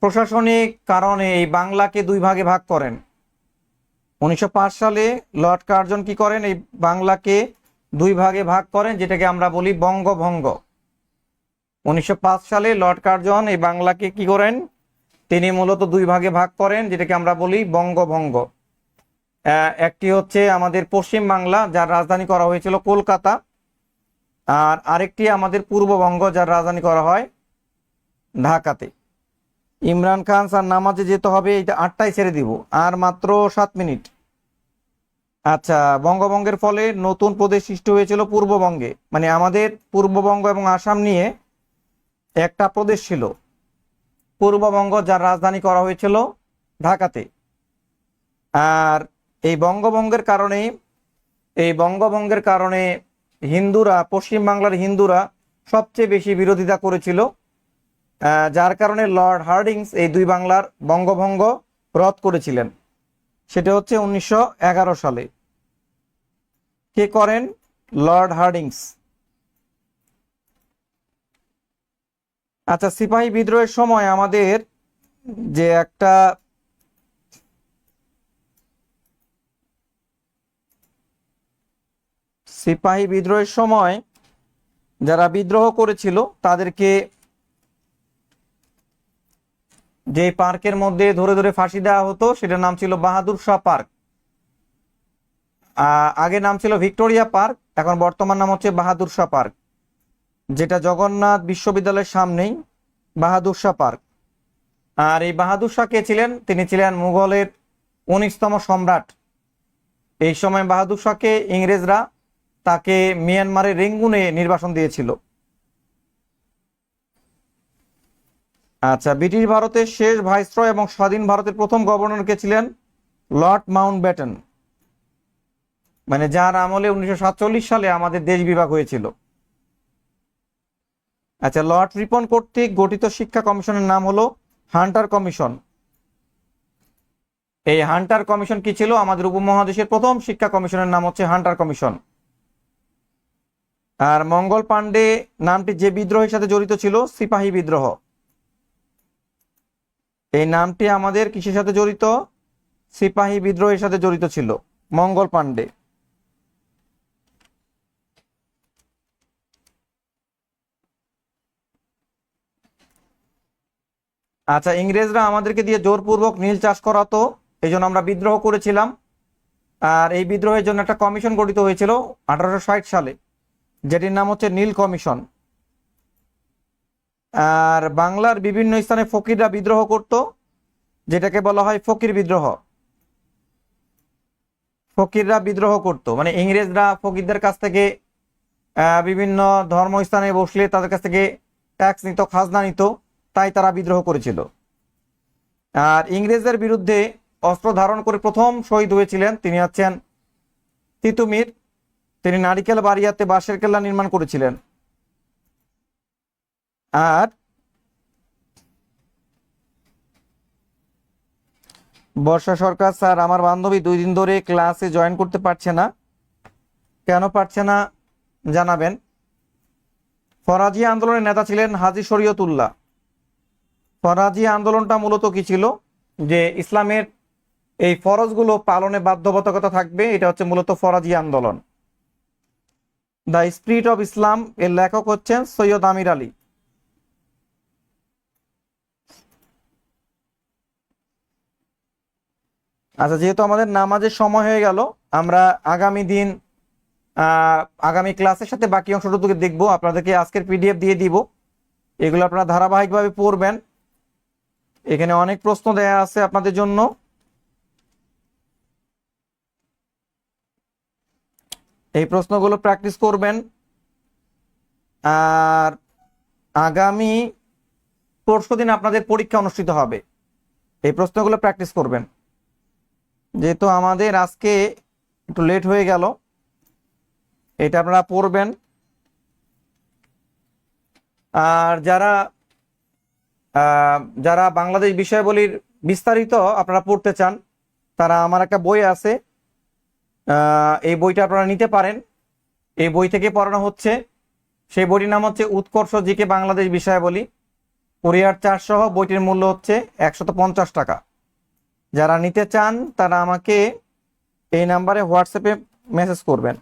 প্রশাসনিক কারণে এই বাংলাকে 2 ভাগে ভাগ করেন। 1905 সালে লর্ড কার্জন কি করেন? এই বাংলাকে 2 ভাগে ভাগ করেন, যেটাকে আমরা বলি বঙ্গভঙ্গ। 1905 সালে লর্ড কার্জন এই বাংলাকে কি করেন? তিনি মূলত 2 ভাগে ভাগ করেন, যেটাকে আমরা বলি বঙ্গভঙ্গ। একটি হচ্ছে আমাদের পশ্চিম বাংলা, যার রাজধানী করা হয়েছিল কলকাতা, আর আরেকটি আমাদের পূর্ববঙ্গ, যার রাজধানী করা হয় ঢাকাতে। ইমরান খান স্যার নামাজে যেতে হবে, এটা 8টায় ছেড়ে দিব, আর মাত্র 7 মিনিট। আচ্ছা, বঙ্গভঙ্গের ফলে নতুন প্রদেশ সৃষ্টি হয়েছিল পূর্ববঙ্গে। মানে আমাদের পূর্ববঙ্গ এবং আসাম নিয়ে একটা প্রদেশ ছিল পূর্ববঙ্গ, যার রাজধানী করা হয়েছিল ঢাকাতে। আর এই বঙ্গভঙ্গের কারণে হিন্দুরা, পশ্চিম বাংলার হিন্দুরা সবচেয়ে বেশি বিরোধিতা করেছিল, যার কারণে লর্ড হার্ডিংস এই 2 বাংলার বঙ্গভঙ্গ রদ করেছিলেন। সেটা হচ্ছে 1911 সালে। কে করেন? Lord Hardings. আচ্ছা, সিপাহী বিদ্রোহের সময় আমাদের যে একটা সিপাহী বিদ্রোহের সময় যারা বিদ্রোহ করেছিল তাদেরকে যে পার্কের মধ্যে ধরে ধরে ফাঁসি দেওয়া হতো, সেটার নাম ছিল বাহাদুর শাহ পার্ক। আগে নাম ছিল ভিক্টোরিয়া পার্ক, এখন বর্তমান নাম হচ্ছে বাহাদুর শাহ পার্ক, যেটা জগন্নাথ বিশ্ববিদ্যালয়ের সামনেই বাহাদুর শাহ পার্ক। আর এই বাহাদুর শাহ কে ছিলেন? তিনি ছিলেন মুঘলের 19তম সম্রাট। এই সময় বাহাদুর শাহকে ইংরেজরা তাকে মিয়ানমারের রেঙ্গুনে নির্বাসন দিয়েছিল। আচ্ছা, ব্রিটিশ ভারতের শেষ ভাইসরয় এবং স্বাধীন ভারতের প্রথম গভর্নর কে ছিলেন? Lord Mountbatten. মানে যার আমলে 1947 সালে আমাদের দেশ বিভাগ হয়েছিল। আচ্ছা, লর্ড রিপন কর্তৃক গঠিত শিক্ষা কমিশনের নাম হলো হান্টার কমিশন। এই হান্টার কমিশন কি ছিল? আমাদের উপমহাদেশের প্রথম শিক্ষা কমিশনের নাম হচ্ছে হান্টার কমিশন। আর মঙ্গল পান্ডে নামটি যে বিদ্রোহের সাথে জড়িত ছিল? সিপাহী বিদ্রোহ। এই নামটি আমাদের কিসের সাথে জড়িত? সিপাহী বিদ্রোহের সাথে জড়িত ছিল মঙ্গল পান্ডে। আচ্ছা, ইংরেজরা আমাদেরকে দিয়ে জোরপূর্বক নীল চাষ করাতো, এই জন্য আমরা বিদ্রোহ করেছিলাম। আর এই বিদ্রোহের জন্য একটা কমিশন গঠিত হয়েছিল 1860 সালে, যেটির নাম হচ্ছে নীল কমিশন। আর বাংলার বিভিন্ন স্থানে ফকিররা বিদ্রোহ করত, যেটাকে বলা হয় ফকির বিদ্রোহ। ফকিররা বিদ্রোহ করত, মানে ইংরেজরা ফকিরদের কাছ থেকে বিভিন্ন ধর্মস্থানে বসলে তাদের কাছ থেকে ট্যাক্স নিত, খাজনা নিত, তাই তারা বিদ্রোহ করেছিল। আর ইংরেজদের বিরুদ্ধে অস্ত্র ধারণ করে প্রথম শহীদ হয়েছিলেন, তিনি হচ্ছেন তিতুমির। তিনি নারিকেল বাড়িয়াতে বাঁশের কেল্লা নির্মাণ করেছিলেন। আর বর্ষা সরকার স্যার, আমার বান্ধবী 2 দিন ধরে ক্লাসে জয়েন করতে পারছে না, কেন পারছে না জানাবেন। ফরাজি আন্দোলনের নেতা ছিলেন হাজী শরীয়তুল্লাহ। ফরাজি আন্দোলনটা মূলত কি ছিল, যে ইসলামের এই ফরজগুলো পালনে বাধ্যবাধকতা থাকবে, এটা হচ্ছে মূলত ফরাজি আন্দোলন। দ্য স্পিরিট অফ ইসলাম এর লেখক হচ্ছেন সৈয়দ আমির আলী। আচ্ছা, যেহেতু আমাদের নামাজের সময় হয়ে গেল, আমরা আগামী দিন আগামী ক্লাসের সাথে বাকি অংশটুকু দেখবো। আপনাদেরকে আজকের পিডিএফ দিয়ে দিব, এগুলো আপনারা ধারাবাহিকভাবে পড়বেন। এখানে অনেক প্রশ্ন দেয়া আছে আপনাদের জন্য। এই প্রশ্নগুলো প্র্যাকটিস করবেন। আর আগামী পরশুদিন আপনাদের পরীক্ষা অনুষ্ঠিত হবে, এই প্রশ্নগুলো প্র্যাকটিস করবেন। যেহেতু আমাদের আজকে একটু লেট হয়ে গেল, এটা আপনারা পড়বেন। আর যারা বাংলাদেশ বিষয়াবলীর বিস্তারিত আপনারা পড়তে চান, তারা আমার একটা বই আছে, এই বইটা আপনারা নিতে পারেন। এই বই থেকে পড়ানো হচ্ছে। সেই বইটির নাম হচ্ছে উৎকর্ষ জিকে বাংলাদেশ বিষয়াবলী, কুরিয়ার চার্জ সহ বইটির মূল্য হচ্ছে 150 টাকা। যারা নিতে চান তারা আমাকে এই নাম্বারে হোয়াটসঅ্যাপে মেসেজ করবেন,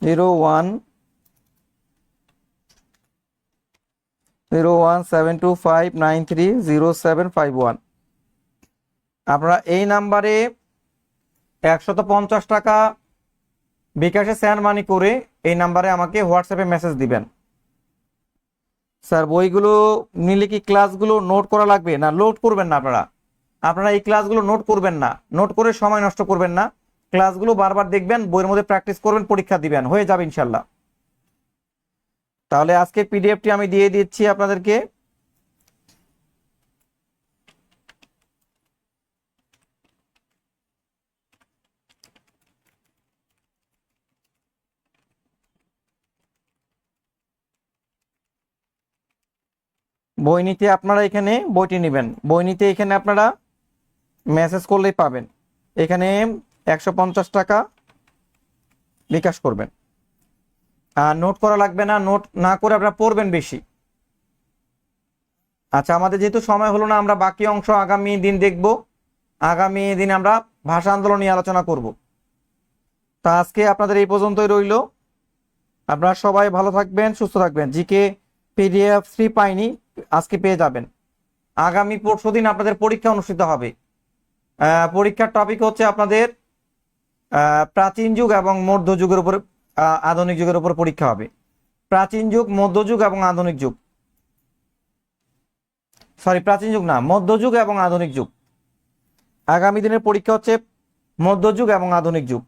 01017259300751। আপনারা এই নাম্বারে 150 টাকা বিকাশে সেন্ড মানি করে এই নাম্বারে আমাকে হোয়াটসঅ্যাপে মেসেজ দিবেন। স্যার, বইগুলো নিলে কি ক্লাসগুলো নোট করা লাগবে? না, নোট করবেন না। আপনারা এই ক্লাসগুলো নোট করবেন না, নোট করে সময় নষ্ট করবেন না। ক্লাসগুলো বারবার দেখবেন, বইয়ের মধ্যে প্র্যাকটিস করবেন, পরীক্ষা দিবেন, হয়ে যাবে ইনশাল্লাহ। তাহলে আজকে পিডিএফটি আমি দিয়ে দিচ্ছি আপনাদেরকে। বই নিতে আপনারা এখানে বইটি নেবেন, বই নিতে এখানে আপনারা মেসেজ করলেই পাবেন। এখানে 150 টাকা বিকাশ করবেন। আর নোট করা লাগবে না, নোট না করে আপনারা পড়বেন বেশি। আচ্ছা, আমাদের যেহেতু সময় হলো না, আমরা বাকি অংশ আগামী দিন দেখব। আগামী দিন আমরা ভাষা আন্দোলন নিয়ে আলোচনা করব। তা আজকে আপনাদের এই পর্যন্তই রইল। আপনারা সবাই ভালো থাকবেন, সুস্থ থাকবেন। জিকে পিডিএফ 3 পাইনি, আজকে পেয়ে যাবেন। আগামী পরশুদিন আপনাদের পরীক্ষা অনুষ্ঠিত হবে। পরীক্ষার টপিক হচ্ছে আপনাদের প্রাচীন যুগ এবং মধ্যযুগের উপর, আধুনিক যুগের উপর পরীক্ষা হবে। প্রাচীন যুগ, মধ্যযুগ এবং আধুনিক যুগ, সরি প্রাচীন যুগ না, মধ্যযুগ এবং আধুনিক যুগ। আগামী দিনের পরীক্ষা হচ্ছে মধ্যযুগ এবং আধুনিক যুগ।